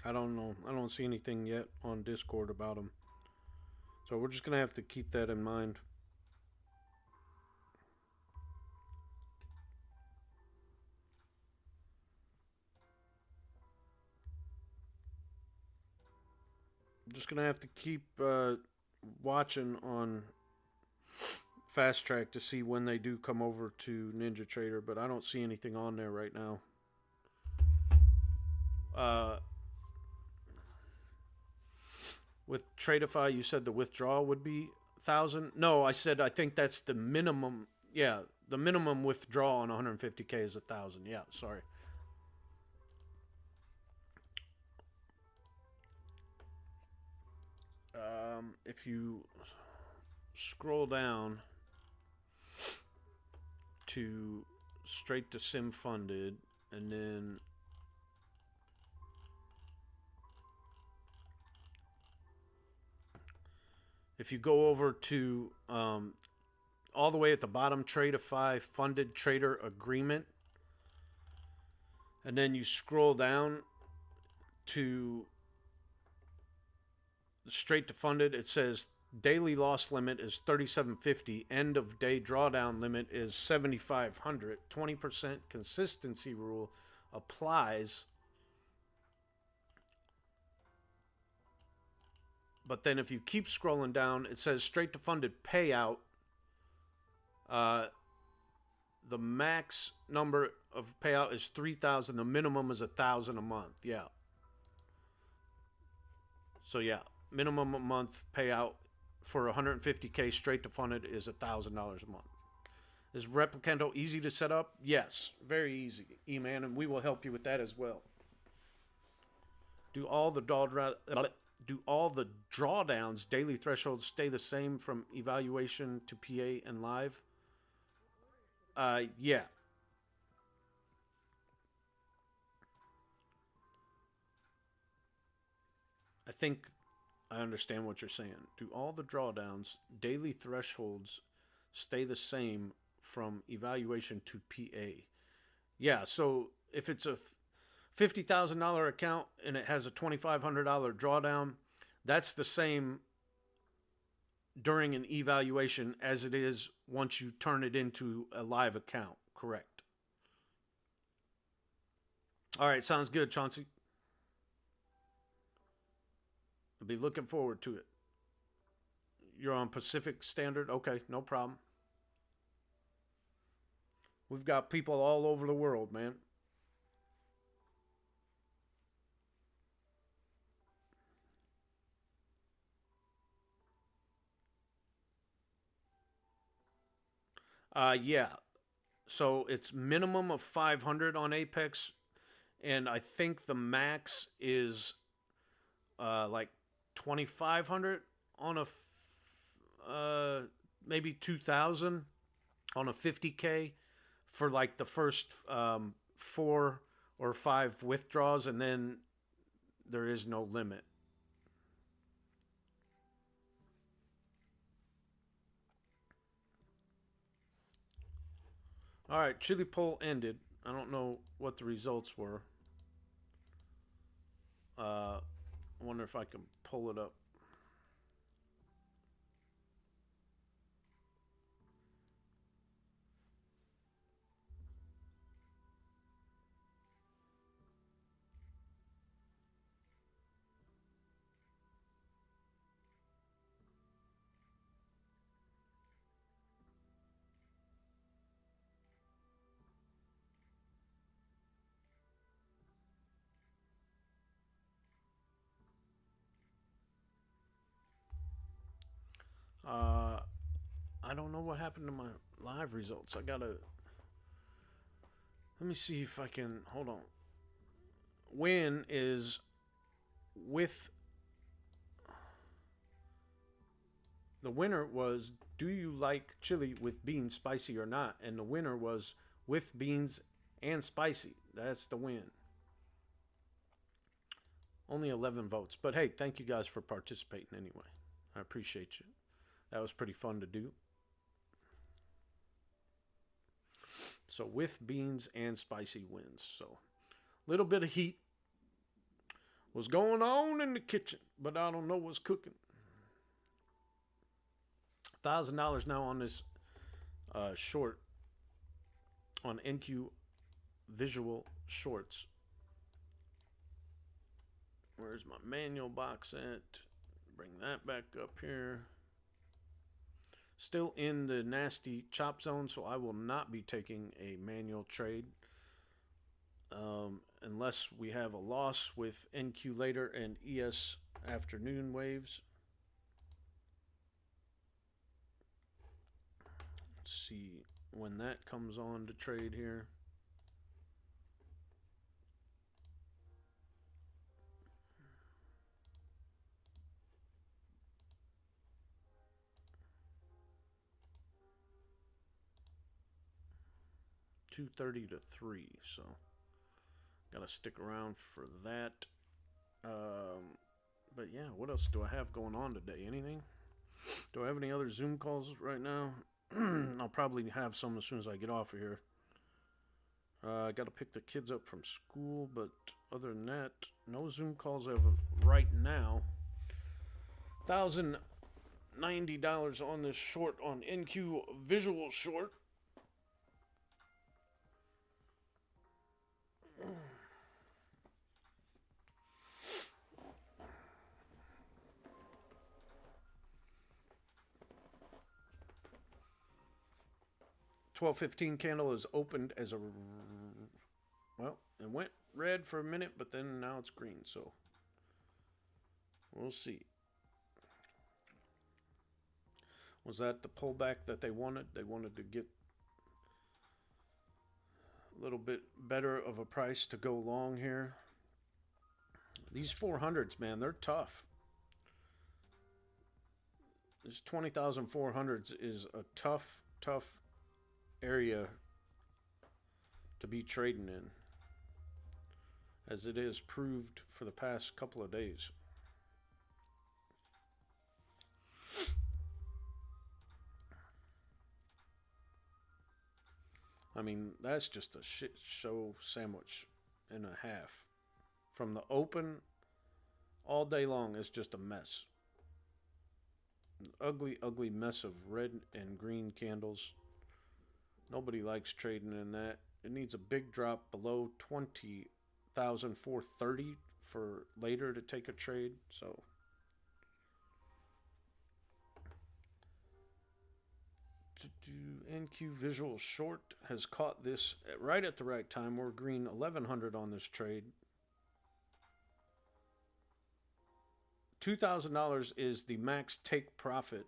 A: I don't know. I don't see anything yet on Discord about them. So we're just going to have to keep that in mind. I'm just going to have to keep watching on Fast Track to see when they do come over to NinjaTrader, but I don't see anything on there right now. With Tradeify, you said the withdrawal would be 1,000. No, I said I think that's the minimum. Yeah, the minimum withdrawal on 150K is 1,000. Yeah, sorry. If you scroll down to straight to sim funded, and then if you go over to all the way at the bottom, Tradeify funded trader agreement, and then you scroll down to straight to funded, it says daily loss limit is 3750, end of day drawdown limit is 7500, 20% consistency rule applies. But then if you keep scrolling down, it says straight to funded payout. The max number of payout is 3,000. The minimum is 1,000 a month. Yeah. So yeah, minimum a month payout for 150K straight to funded is $1,000 a month. Is Replicando easy to set up? Yes, very easy, E-Man, and we will help you with that as well. Do all the drawdowns daily thresholds stay the same from evaluation to PA and live? Yeah. I think I understand what you're saying. Do all the drawdowns daily thresholds stay the same from evaluation to PA? Yeah, so if it's a $50,000 account and it has a $2,500 drawdown, that's the same during an evaluation as it is once you turn it into a live account. Correct. All right, sounds good, Chauncey. I'll be looking forward to it. You're on Pacific Standard? Okay, no problem. We've got people all over the world, man. Yeah. So it's minimum of 500 on Apex, and I think the max is like 2,500 on maybe 2,000 on a 50K for like the first 4 or 5 withdraws, and then there is no limit. All right, Chili poll ended. I don't know what the results were. I wonder if I can pull it up. Uh, I don't know what happened to my live results. I gotta. Let me see if I can. Hold on. Win is with. The winner was, do you like chili with beans spicy or not? And the winner was with beans and spicy. That's the win. Only 11 votes. But hey, thank you guys for participating anyway. I appreciate you. That was pretty fun to do. So with beans and spicy wins. So a little bit of heat. What's going on in the kitchen? But I don't know what's cooking. $1,000 now on this short on NQ Visual Shorts. Where's my manual box at? Bring that back up here. Still in the nasty chop zone, so I will not be taking a manual trade unless we have a loss with NQ later and ES afternoon waves. Let's see when that comes on to trade here. $2.30 to 3, so gotta stick around for that. But yeah, what else do I have going on today? Anything? Do I have any other Zoom calls right now? I'll probably have some as soon as I get off of here. I gotta pick the kids up from school, but other than that, no Zoom calls as of right now. $1,090 on this short on NQ Visual Short. $12.15 candle is opened as a, well, it went red for a minute, but then now it's green, so we'll see. Was that the pullback that they wanted? They wanted to get a little bit better of a price to go long here. These 400s, man, they're tough. This 20,400s is a tough area to be trading in, as it is proved for the past couple of days. I mean, that's just a shit show sandwich and a half. From the open all day long, it's just a mess. An ugly mess of red and green candles. Nobody likes trading in that. It needs a big drop below 20,430 for later to take a trade. So NQ Visual Short has caught this right at the right time. We're green 1100 on this trade. $2,000 is the max take profit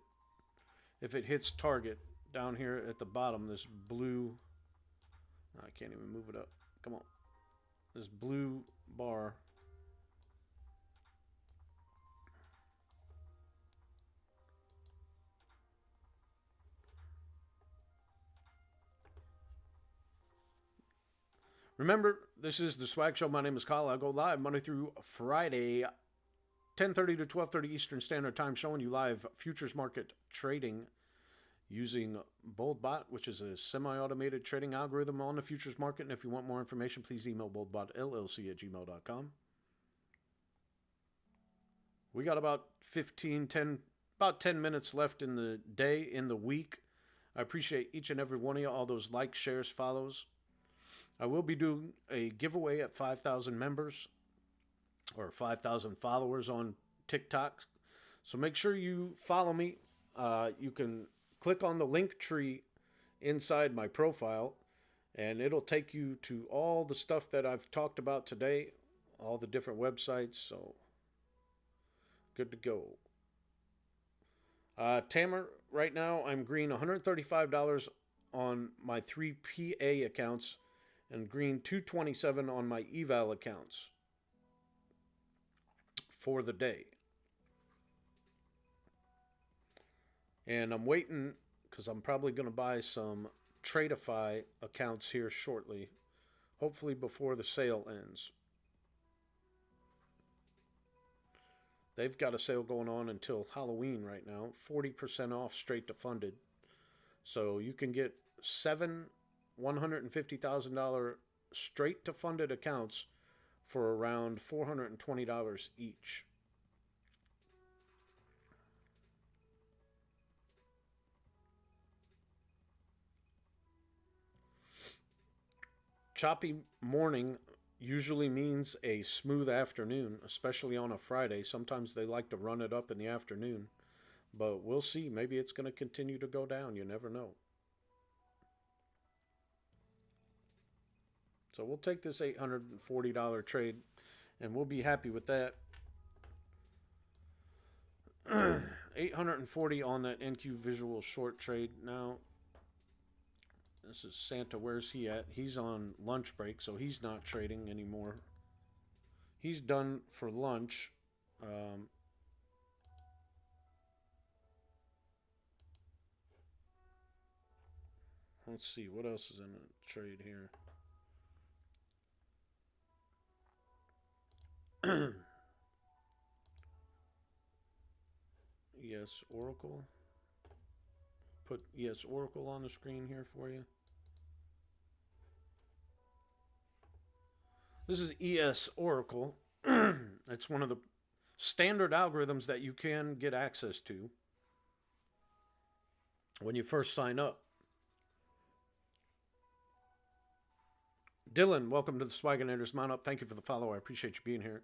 A: if it hits target. Down here at the bottom, this blue, I can't even move it up. Come on. This blue bar. Remember, this is the Swag Show. My name is Kyle. I go live Monday through Friday, 10:30 to 12:30 Eastern Standard Time, showing you live futures market trading using BoldBot, which is a semi-automated trading algorithm on the futures market. And if you want more information, please email boldbotllc@gmail.com. We got about 10 minutes left in the day, in the week. I appreciate each and every one of you, all those likes, shares, follows. I will be doing a giveaway at 5,000 members or 5,000 followers on TickTok. So make sure you follow me. You can click on the link tree inside my profile, and it'll take you to all the stuff that I've talked about today, all the different websites, so good to go. Tamer, right now I'm green $135 on my 3 PA accounts and green $227 on my eval accounts for the day. And I'm waiting because I'm probably going to buy some Tradeify accounts here shortly, hopefully before the sale ends. They've got a sale going on until Halloween right now, 40% off straight to funded. So you can get 7 $150,000 straight to funded accounts for around $420 each. Choppy morning usually means a smooth afternoon, especially on a Friday. Sometimes they like to run it up in the afternoon, but we'll see. Maybe it's going to continue to go down. You never know. So we'll take this $840 trade and we'll be happy with that. 840 on that NQ visual short trade. Now, this is Santa. Where's he at? He's on lunch break, so he's not trading anymore. He's done for lunch. Let's see. What else is in a trade here? ES Oracle. Put ES Oracle on the screen here for you. This is ES Oracle. It's one of the standard algorithms that you can get access to when you first sign up. Dylan, welcome to the Swagonators. Mount up. Thank you for the follow. I appreciate you being here.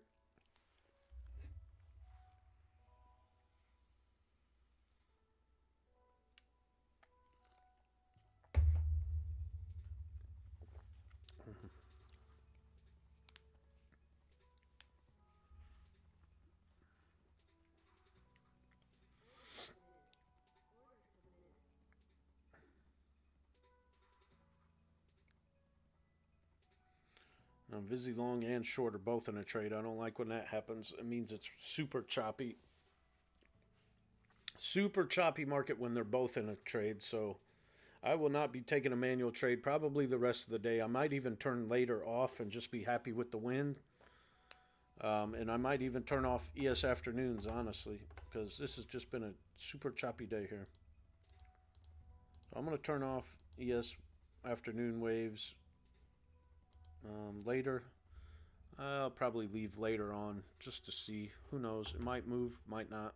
A: Now, Vizzy long and short are both in a trade. I don't like when that happens. It means it's super choppy. Super choppy market when they're both in a trade. So I will not be taking a manual trade probably the rest of the day. I might even turn later off and just be happy with the win. And I might even turn off ES afternoons, honestly, because this has just been a super choppy day here. So I'm going to turn off ES afternoon waves later. I'll probably leave later on just to see. Who knows? It might move, might not.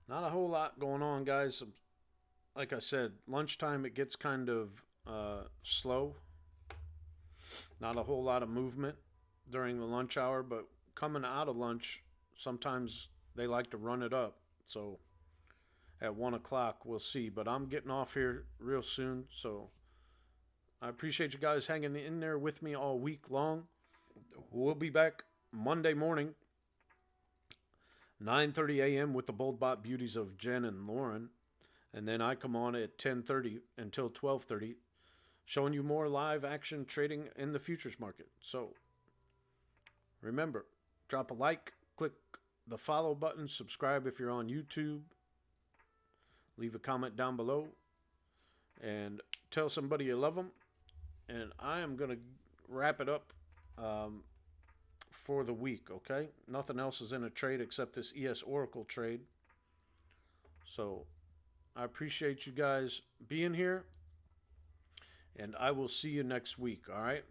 A: Not a whole lot going on, guys. Like I said, lunchtime it gets kind of slow. Not a whole lot of movement during the lunch hour, but coming out of lunch, sometimes they like to run it up. So at 1 o'clock, we'll see. But I'm getting off here real soon, so I appreciate you guys hanging in there with me all week long. We'll be back Monday morning, 9:30 a.m. with the Bold Bot Beauties of Jen and Lauren. And then I come on at 10:30 until 12:30, showing you more live action trading in the futures market. So remember, drop a like, click the follow button, subscribe if you're on YouTube, leave a comment down below, and tell somebody you love them. And I am going to wrap it up for the week, okay? Nothing else is in a trade except this ES Oracle trade. So I appreciate you guys being here, and I will see you next week, all right?